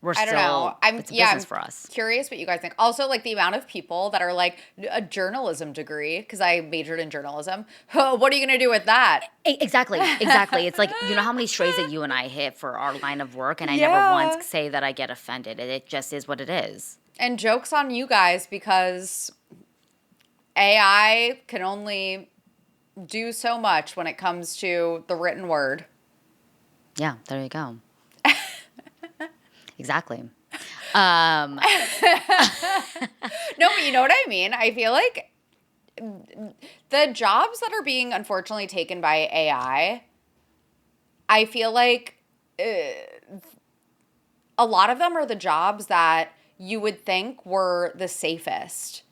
we're I don't know. still, it's a business I'm for us. curious what you guys think. Also, like the amount of people that are like a journalism degree, because I majored in journalism. What are you going to do with that? Exactly, exactly. It's like, you know how many strays that you and I hit for our line of work, and I never once Yeah. say that I get offended. It just is what it is. And joke's on you guys because AI can only do so much when it comes to the written word. Yeah, there you go. Exactly. Um, No, but you know what I mean? I feel like the jobs that are being unfortunately taken by AI, I feel like a lot of them are the jobs that you would think were the safest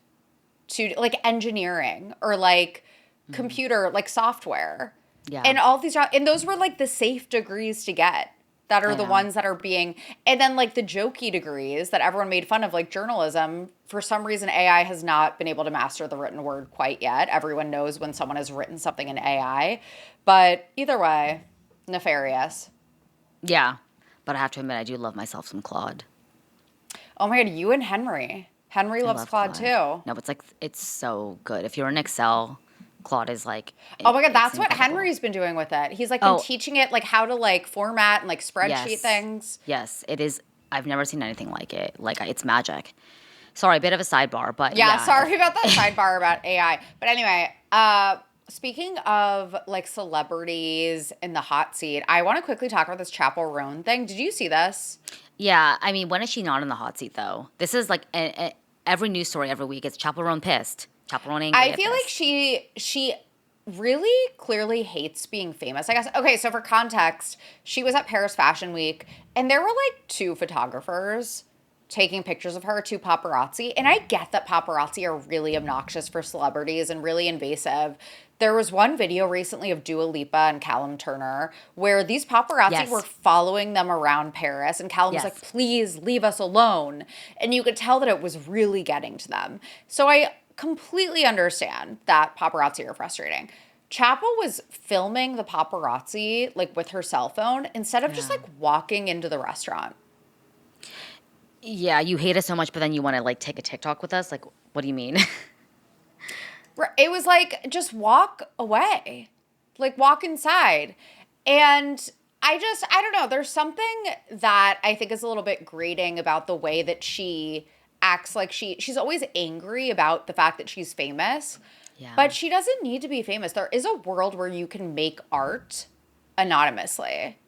to, like engineering or like computer, like software. yeah, And all of these jobs, and those were like the safe degrees to get that are I the know. ones that are being, and then like the jokey degrees that everyone made fun of, like journalism. For some reason, AI has not been able to master the written word quite yet. Everyone knows when someone has written something in AI. But either way, nefarious. Yeah. But I have to admit, I do love myself some Claude. Oh my God, you and Henry. Henry I loves love Claude Claude. too. No, it's like, it's so good. If you're in Excel, Claude is like, Oh my God, it's that's what incredible. Henry's been doing with it. He's like been Oh, teaching it like how to like format and like spreadsheet yes. things. Yes, it is. I've never seen anything like it. Like, it's magic. Sorry, a bit of a sidebar, but Yeah, yeah. sorry about that sidebar about AI. But anyway, speaking of like celebrities in the hot seat, I want to quickly talk about this Chappell Roan thing. Did you see this? Yeah, I mean, when is she not in the hot seat, though? This is like every news story every week. It's Chappell Roan pissed. Chappell Roan angry I at feel like this. she really clearly hates being famous, I guess. Okay, so for context, she was at Paris Fashion Week and there were like two photographers taking pictures of her, two paparazzi. And I get that paparazzi are really obnoxious for celebrities and really invasive. There was one video recently of Dua Lipa and Callum Turner where these paparazzi were Yes. following them around Paris, and Callum was like, Yes. please leave us alone. And you could tell that it was really getting to them. So I completely understand that paparazzi are frustrating. Chappell was filming the paparazzi like with her cell phone instead of just Yeah. like walking into the restaurant. Yeah, you hate us so much, but then you want to like take a TikTok with us? Like, what do you mean? It was like, just walk away, like walk inside. And I don't know. There's something that I think is a little bit grating about the way that she acts. Like she's always angry about the fact that she's famous, Yeah. but she doesn't need to be famous. There is a world where you can make art anonymously.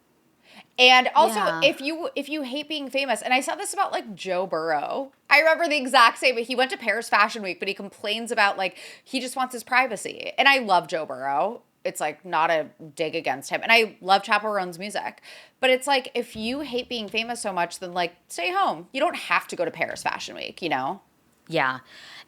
And also, Yeah. if you hate being famous, and I saw this about like Joe Burrow. I remember the exact same. He went to Paris Fashion Week, but he complains about like he just wants his privacy. And I love Joe Burrow. It's like not a dig against him, and I love Chappell Roan's music. But it's like if you hate being famous so much, then like stay home. You don't have to go to Paris Fashion Week, you know? Yeah.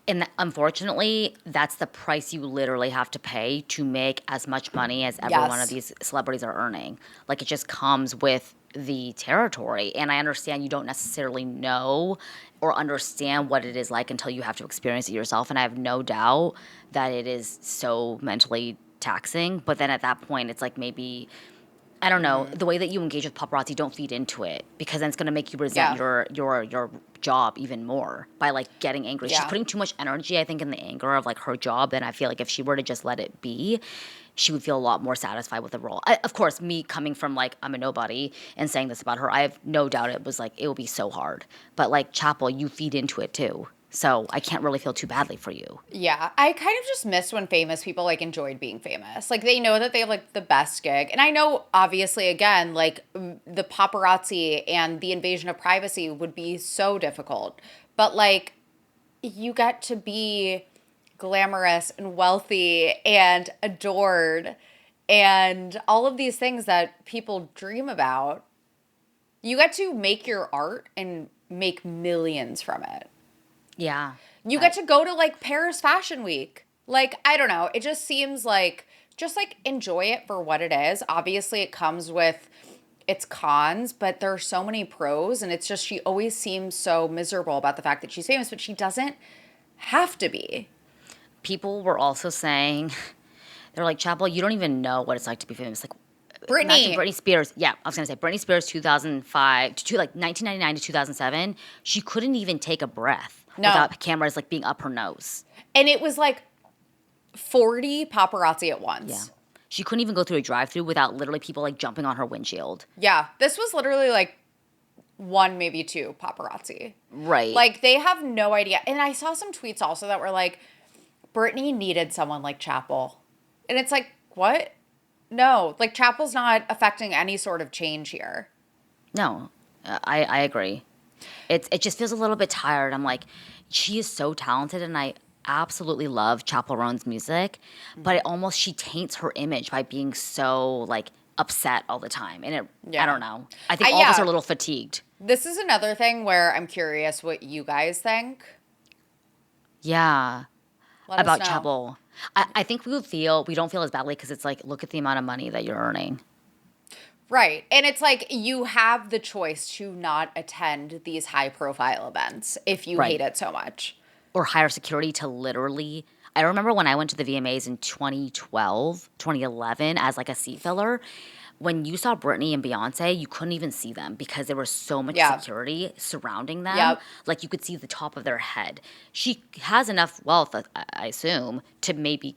And unfortunately, that's the price you literally have to pay to make as much money as every one of Yes. these celebrities are earning. Like, it just comes with the territory. And I understand you don't necessarily know or understand what it is like until you have to experience it yourself. And I have no doubt that it is so mentally taxing. But then at that point, it's like maybe I don't know, the way that you engage with paparazzi, don't feed into it because then it's gonna make you resent Yeah. your job even more by like getting angry. She's Yeah. putting too much energy, I think, in the anger of like her job. And I feel like if she were to just let it be, she would feel a lot more satisfied with the role. Of course, me coming from like I'm a nobody and saying this about her, I have no doubt it was like it would be so hard. But like Chappell, you feed into it too. So I can't really feel too badly for you. Yeah, I kind of just miss when famous people like enjoyed being famous. Like they know that they have like the best gig. And I know obviously again, like the paparazzi and the invasion of privacy would be so difficult. But like you get to be glamorous and wealthy and adored and all of these things that people dream about. You get to make your art and make millions from it. Yeah. You get to go to like Paris Fashion Week. Like, I don't know. It just seems like, just like enjoy it for what it is. Obviously, it comes with its cons, but there are so many pros. And it's just, she always seems so miserable about the fact that she's famous, but she doesn't have to be. People were also saying, they're like, Chappell, you don't even know what it's like to be famous. Like, Britney. imagine Britney Spears. Yeah, I was going to say, Britney Spears, 2005, like 1999 to 2007, she couldn't even take a breath without cameras like being up her nose. And it was like 40 paparazzi at once. Yeah. She couldn't even go through a drive-thru without literally people like jumping on her windshield. Yeah. This was literally like 1, maybe 2 paparazzi. Right. Like, they have no idea. And I saw some tweets also that were like, Britney needed someone like Chappell. And it's like, what? No. Like, Chappell's not affecting any sort of change here. No, I agree. It just feels a little bit tired. I'm like, she is so talented, and I absolutely love Chappell Roan's music, but she taints her image by being so like upset all the time. And I don't know. I think all of us are a little fatigued. This is another thing where I'm curious what you guys think. Yeah. Let about us know. Chappell. I think we don't feel as badly because it's like, look at the amount of money that you're earning. Right. And it's like you have the choice to not attend these high profile events if you hate it so much. Or hire security to literally. I remember when I went to the VMAs in 2011 as like a seat filler. When you saw Britney and Beyonce, you couldn't even see them because there was so much security surrounding them. Yep. Like you could see the top of their head. She has enough wealth, I assume, to maybe,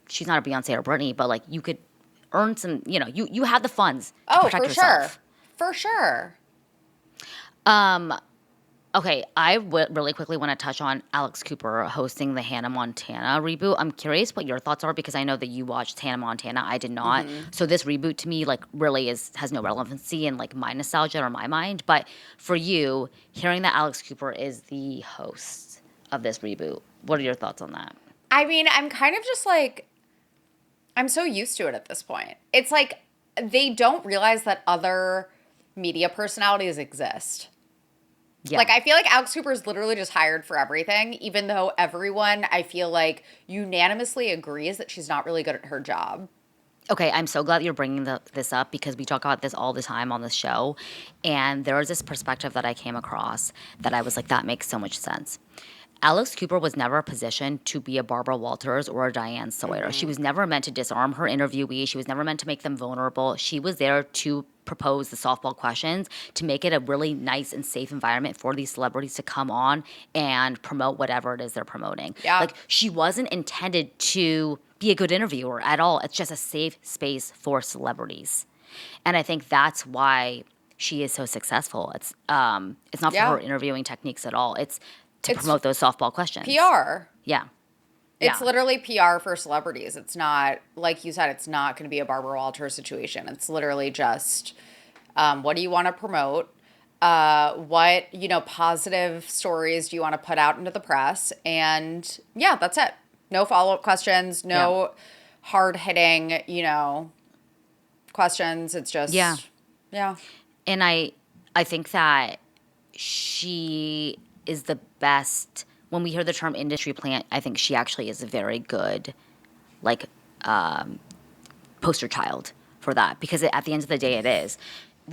she's not a Beyonce or Britney, but like you could earn some, you have the funds to protect yourself. For sure. Okay, I really quickly want to touch on Alex Cooper hosting the Hannah Montana reboot. I'm curious what your thoughts are because I know that you watched Hannah Montana. I did not. So this reboot to me like really has no relevancy in like my nostalgia or my mind. But for you, hearing that Alex Cooper is the host of this reboot, what are your thoughts on that? I mean, I'm kind of just like, I'm so used to it at this point. It's like they don't realize that other media personalities exist. Yeah. Like, I feel like Alex Cooper is literally just hired for everything, even though everyone, I feel like, unanimously agrees that she's not really good at her job. Okay, I'm so glad you're bringing this up because we talk about this all the time on this show. And there was this perspective that I came across that I was like, that makes so much sense. Alex Cooper was never positioned to be a Barbara Walters or a Diane Sawyer. Mm-hmm. She was never meant to disarm her interviewees. She was never meant to make them vulnerable. She was there to propose the softball questions, to make it a really nice and safe environment for these celebrities to come on and promote whatever it is they're promoting. Yeah. Like, she wasn't intended to be a good interviewer at all. It's just a safe space for celebrities. And I think that's why she is so successful. It's not for her interviewing techniques at all. It's to promote those softball questions. PR. Yeah. It's literally PR for celebrities. It's not, like you said, it's not going to be a Barbara Walters situation. It's literally just, what do you want to promote? What, positive stories do you want to put out into the press? And yeah, that's it. No follow-up questions, no hard-hitting, questions. It's just, yeah. And I think that she is the best. When we hear the term industry plant, I think she actually is a very good, poster child for that. Because at the end of the day, it is.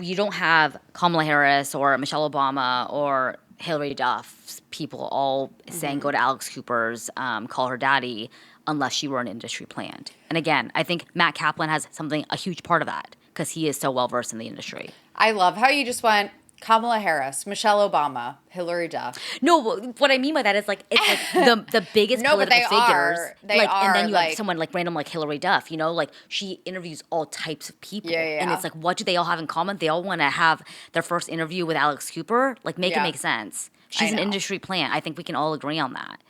You don't have Kamala Harris or Michelle Obama or Hillary Duff, people all saying go to Alex Cooper's, call her daddy, unless she were an industry plant. And again, I think Matt Kaplan has a huge part of that because he is so well-versed in the industry. I love how you just went Kamala Harris, Michelle Obama, Hillary Duff. No, what I mean by that is it's the biggest political figures. And then you have someone random like Hillary Duff. She interviews all types of people. Yeah. And it's like, what do they all have in common? They all want to have their first interview with Alex Cooper. Make it make sense. She's an industry plant. I think we can all agree on that.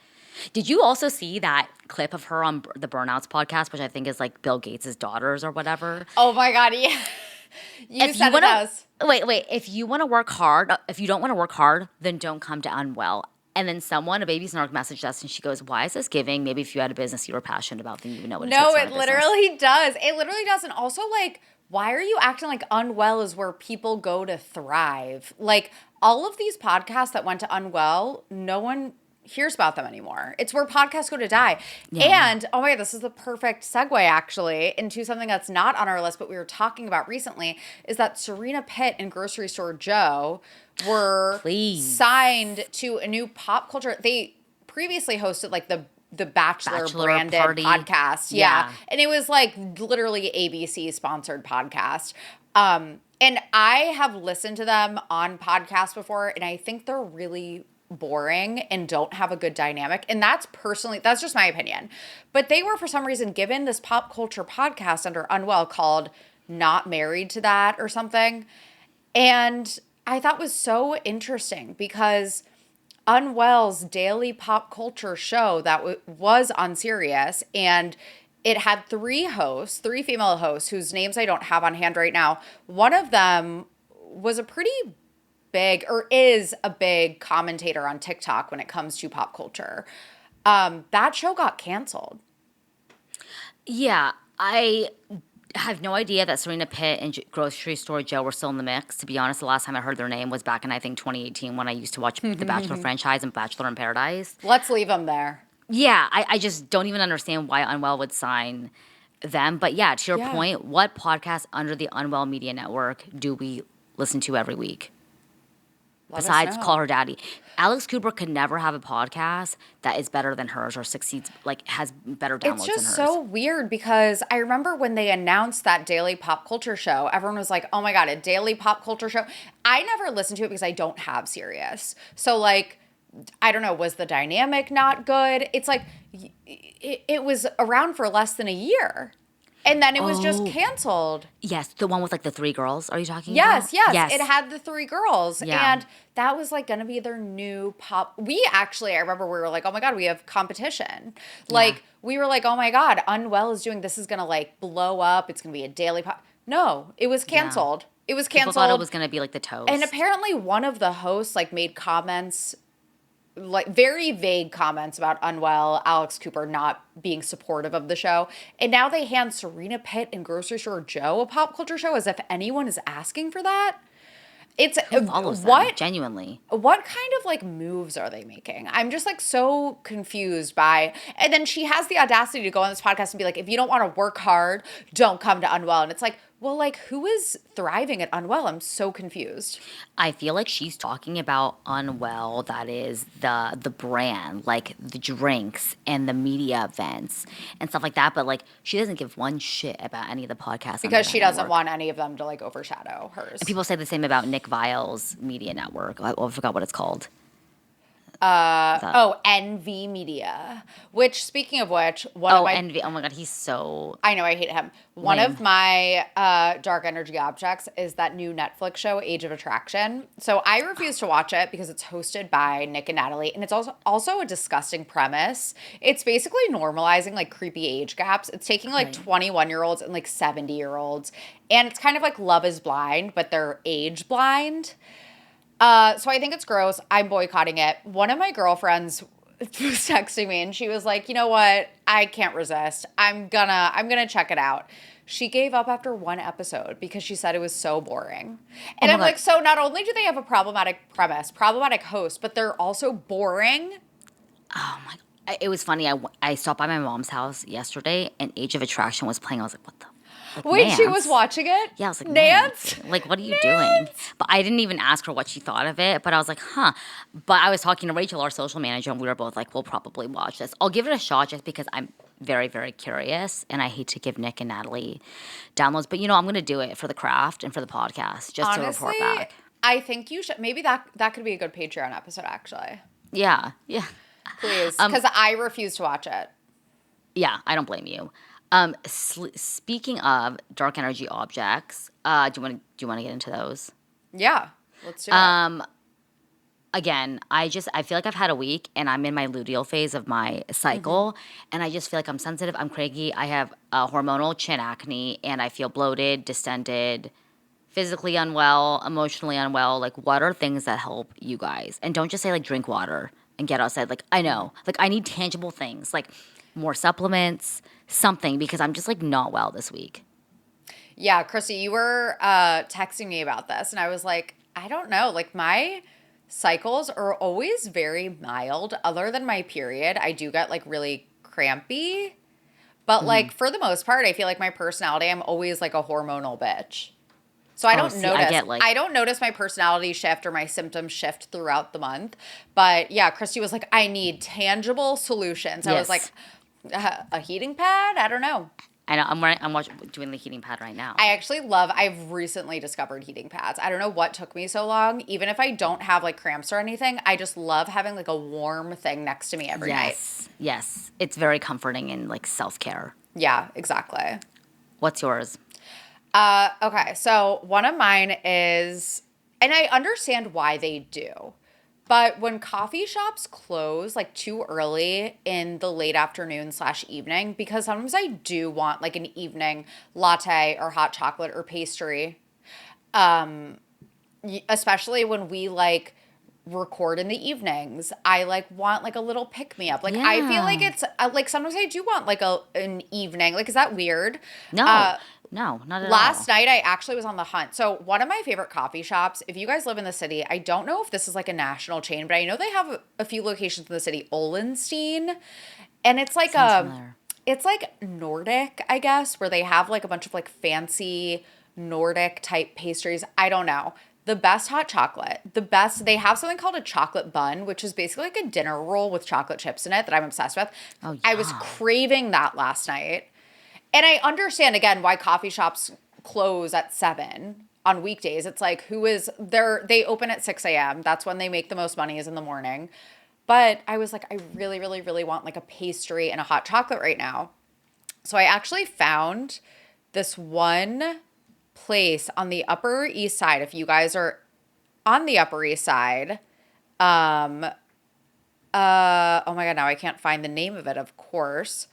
Did you also see that clip of her on the Burnouts podcast, which I think is Bill Gates' daughters or whatever? Oh my God, yeah. You said it as. Wait. If you want to work hard, if you don't want to work hard, then don't come to Unwell. And then a baby snark messaged us and she goes, why is this giving? Maybe if you had a business you were passionate about, then you would know what it is. No, it literally does. It literally does. And also, why are you acting like Unwell is where people go to thrive? Like, all of these podcasts that went to Unwell, no one hears about them anymore. It's where podcasts go to die. Yeah. And, oh my God, this is the perfect segue, actually, into something that's not on our list, but we were talking about recently, is that Serena Pitt and Grocery Store Joe were Please. signed to a new pop culture. They previously hosted, like, the Bachelor branded party. podcast. Yeah. And it was like literally ABC sponsored podcast. And I have listened to them on podcasts before, and I think they're really boring and don't have a good dynamic. And that's just my opinion. But they were, for some reason, given this pop culture podcast under Unwell called Not Married to That or something. And I thought was so interesting because Unwell's daily pop culture show that was on Sirius, and it had three female hosts whose names I don't have on hand right now. One of them was is a big commentator on TikTok when it comes to pop culture. That show got canceled. Yeah, I have no idea that Serena Pitt and Grocery Store Joe were still in the mix. To be honest, the last time I heard their name was back in, I think, 2018 when I used to watch the Bachelor franchise and Bachelor in Paradise. Let's leave them there. Yeah, I just don't even understand why Unwell would sign them. But yeah, to your point, what podcast under the Unwell Media Network do we listen to every week? Besides Call Her Daddy. Alex Cooper could never have a podcast that is better than hers or succeeds, like has better downloads than hers. It's just so weird because I remember when they announced that daily pop culture show, everyone was like, oh my God, a daily pop culture show. I never listened to it because I don't have Sirius. So like, I don't know, was the dynamic not good? It's like, it was around for less than a year. And then it was just canceled. Yes, the one with like the three girls. Are you talking about? Yes. It had the three girls. Yeah. And that was like going to be their new pop. I remember we were like, oh my God, we have competition. Like, we were like, oh my God, Unwell is doing, this is going to like blow up. It's going to be a daily pop. No, it was canceled. It was canceled. People thought it was going to be like the toast. And apparently one of the hosts like made comments, like very vague comments about Unwell, Alex Cooper not being supportive of the show. And now they hand Serena Pitt and Grocery Store Joe a pop culture show as if anyone is asking for that. It's Who follows them, genuinely. What kind of like moves are they making? I'm just like so confused by. And then she has the audacity to go on this podcast and be like, if you don't want to work hard, don't come to Unwell. And it's like, well, like, who is thriving at Unwell? I'm so confused. I feel like she's talking about Unwell, that is the brand, like the drinks and the media events and stuff like that. But like, she doesn't give one shit about any of the podcasts. Because she doesn't want any of them to like overshadow hers. And people say the same about Nick Viall's media network. I forgot what it's called. NV Media. Which, speaking of which, NV. Oh my God, he's so. I know, I hate him. One of my dark energy objects is that new Netflix show, Age of Attraction. So I refuse to watch it because it's hosted by Nick and Natalie, and it's also a disgusting premise. It's basically normalizing like creepy age gaps. It's taking like 21-year-olds and like 70-year-olds, and it's kind of like Love is Blind, but they're age blind. So I think it's gross. I'm boycotting it. One of my girlfriends was texting me and she was like, you know what? I can't resist. I'm gonna check it out. She gave up after one episode because she said it was so boring. And I'm like, so not only do they have a problematic premise, problematic host, but they're also boring. Oh my God. It was funny. I stopped by my mom's house yesterday and Age of Attraction was playing. I was like, what the? Like, Wait, Nance? she was watching it? Yeah, I was like, Nance? Like, what are you doing? But I didn't even ask her what she thought of it. But I was like, huh. But I was talking to Rachel, our social manager, and we were both like, we'll probably watch this. I'll give it a shot just because I'm very, very curious. And I hate to give Nick and Natalie downloads. But, I'm going to do it for the craft and for the podcast just to report back. I think you should. Maybe that could be a good Patreon episode, actually. Yeah. Please. Because I refuse to watch it. Yeah, I don't blame you. Speaking of dark energy objects, do you want to get into those? Yeah, let's do it. Again, I feel like I've had a week and I'm in my luteal phase of my cycle, and I just feel like I'm sensitive, I'm craggy, I have hormonal chin acne, and I feel bloated, distended, physically unwell, emotionally unwell. Like, what are things that help you guys? And don't just say like drink water and get outside. Like, I know, like I need tangible things, like more supplements, something, because I'm just like not well this week. Yeah, Christy, you were texting me about this, and I was like, I don't know. Like, my cycles are always very mild. Other than my period, I do get like really crampy. But like for the most part, I feel like my personality, I'm always like a hormonal bitch. So Oh, see, I don't notice my personality shift or my symptoms shift throughout the month. But yeah, Christy was like, I need tangible solutions. I was like, yes. a heating pad? I don't know. I know. I'm doing the heating pad right now. I've recently discovered heating pads. I don't know what took me so long. Even if I don't have like cramps or anything, I just love having like a warm thing next to me every night. Yes. It's very comforting and like self-care. Yeah, exactly. What's yours? Okay, so one of mine is, and I understand why they do, but when coffee shops close like too early in the late afternoon / evening, because sometimes I do want like an evening latte or hot chocolate or pastry, especially when we like record in the evenings. I like want like a little pick me up. Like I feel like Yeah. it's like sometimes I do want like an evening. Like, is that weird? No. No, not at Last all. night, I actually was on the hunt. So, one of my favorite coffee shops, if you guys live in the city, I don't know if this is like a national chain, but I know they have a few locations in the city, Olenstein. And it's like Sounds familiar. it's like Nordic, I guess, where they have like a bunch of like fancy Nordic type pastries. I don't know. The best hot chocolate, they have something called a chocolate bun, which is basically like a dinner roll with chocolate chips in it that I'm obsessed with. Oh, I was yeah. craving that last night. And I understand again why coffee shops close at 7 on weekdays. It's like they open at 6 a.m. That's when they make the most money, is in the morning. But I was like, I really, really, really want like a pastry and a hot chocolate right now. So I actually found this one place on the Upper East Side. If you guys are on the Upper East Side, oh my God, now I can't find the name of it, of course.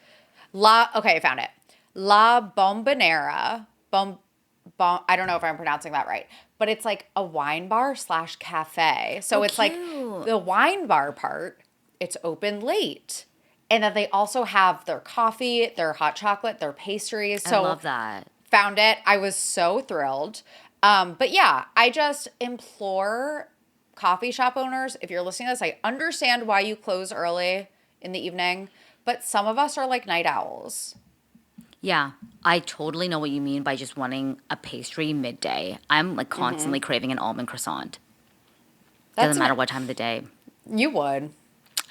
Okay, I found it. La Bombonera. I don't know if I'm pronouncing that right, but it's like a wine bar / cafe. So Oh, it's like cute. the wine bar part, it's open late. And then they also have their coffee, their hot chocolate, their pastries. I So love that. found it. I was so thrilled. But yeah, I just implore coffee shop owners, if you're listening to this, I understand why you close early in the evening, but some of us are like night owls. Yeah, I totally know what you mean by just wanting a pastry midday. I'm like constantly craving an almond croissant. That's Doesn't matter what time of the day. You would.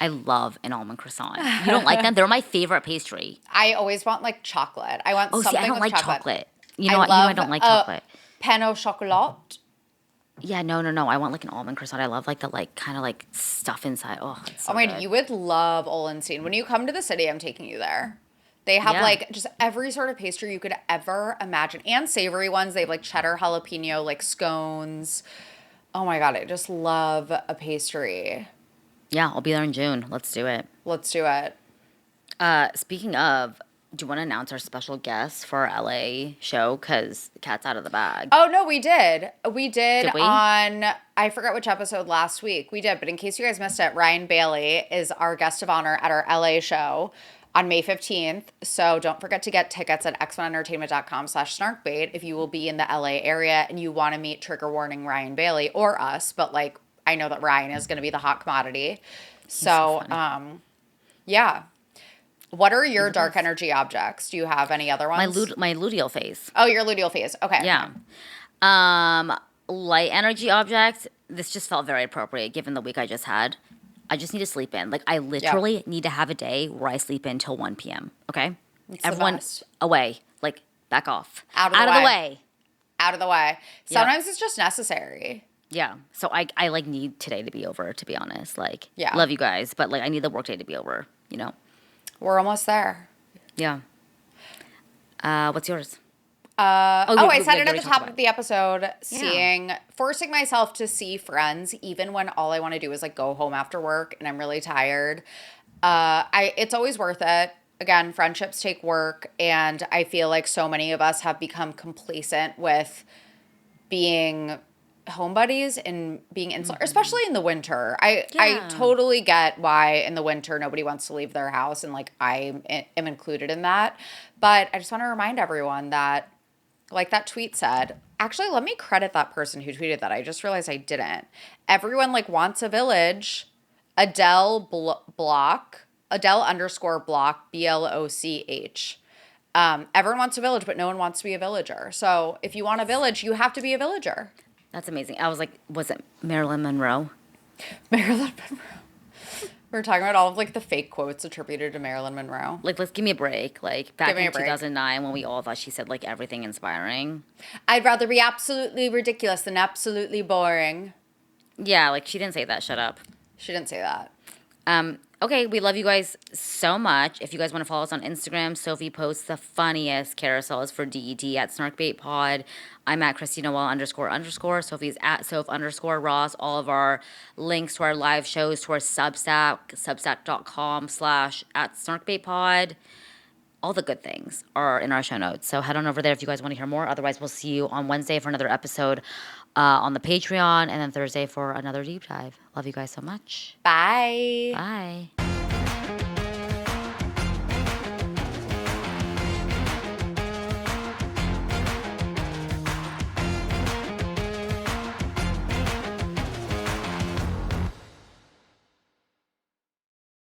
I love an almond croissant. You don't like them? They're my favorite pastry. I always want like chocolate. I want Oh, see, something I don't with like chocolate. chocolate. I I love don't like a chocolate. pain au chocolat. Yeah, no. I want like an almond croissant. I love like the like kind of like stuff inside. Oh, it's so Oh my, good. you would love Olenstein. When you come to the city, I'm taking you there. They have Yeah. like just every sort of pastry you could ever imagine, and savory ones. They have like cheddar jalapeno, like scones. Oh my God, I just love a pastry. Yeah, I'll be there in June. Let's do it. Let's do it. Speaking of, do you want to announce our special guest for our LA show? Because the cat's out of the bag. Oh no, we did. We did Did we? on, I forgot which episode last week. We did, but in case you guys missed it, Ryan Bailey is our guest of honor at our LA show on May 15th. So don't forget to get tickets at x1entertainment.com/snarkbait if you will be in the LA area and you want to meet trigger warning Ryan Bailey or us, but like I know that Ryan is going to be the hot commodity. so Yeah. What are your dark energy objects? Do you have any other ones? My luteal phase. Oh, your luteal phase. Okay. Yeah. Light energy object. This just felt very appropriate given the week I just had. I just need to sleep in. Like I literally need to have a day where I sleep in till 1 p.m. Okay? It's the Everyone best. away. Like back off. Out of the way. Out of the way. Yeah. Sometimes it's just necessary. Yeah. So I like need today to be over, to be honest. Like Yeah. love you guys, but like I need the workday to be over, you know? We're almost there. Yeah. What's yours? I said we it at already the talked top about of the episode, forcing myself to see friends even when all I want to do is like go home after work and I'm really tired. It's always worth it. Again, friendships take work, and I feel like so many of us have become complacent with being home buddies and being insular, especially in the winter. I Yeah. totally get why in the winter nobody wants to leave their house, and like I am included in that. But I just want to remind everyone that like that tweet said, actually, let me credit that person who tweeted that. I just realized I didn't. Everyone like wants a village. Adele underscore block, BLOCH. Everyone wants a village, but no one wants to be a villager. So if you want a village, you have to be a villager. That's amazing. I was like, was it Marilyn Monroe? Marilyn Monroe. We're talking about all of like the fake quotes attributed to Marilyn Monroe. Like, let's give me a break. Like, back in 2009 when we all thought she said like everything inspiring. I'd rather be absolutely ridiculous than absolutely boring. Yeah, like she didn't say that. Shut up. She didn't say that. Okay, we love you guys so much. If you guys want to follow us on Instagram, Sophie posts the funniest carousels for DET at SnarkbaitPod. I'm at Christy_Noel__. Sophie's at Soph_Ross. All of our links to our live shows, to our Substack, substack.com/@SnarkbaitPod. All the good things are in our show notes. So head on over there if you guys want to hear more. Otherwise, we'll see you on Wednesday for another episode on the Patreon, and then Thursday for another deep dive. Love you guys so much. Bye. Bye.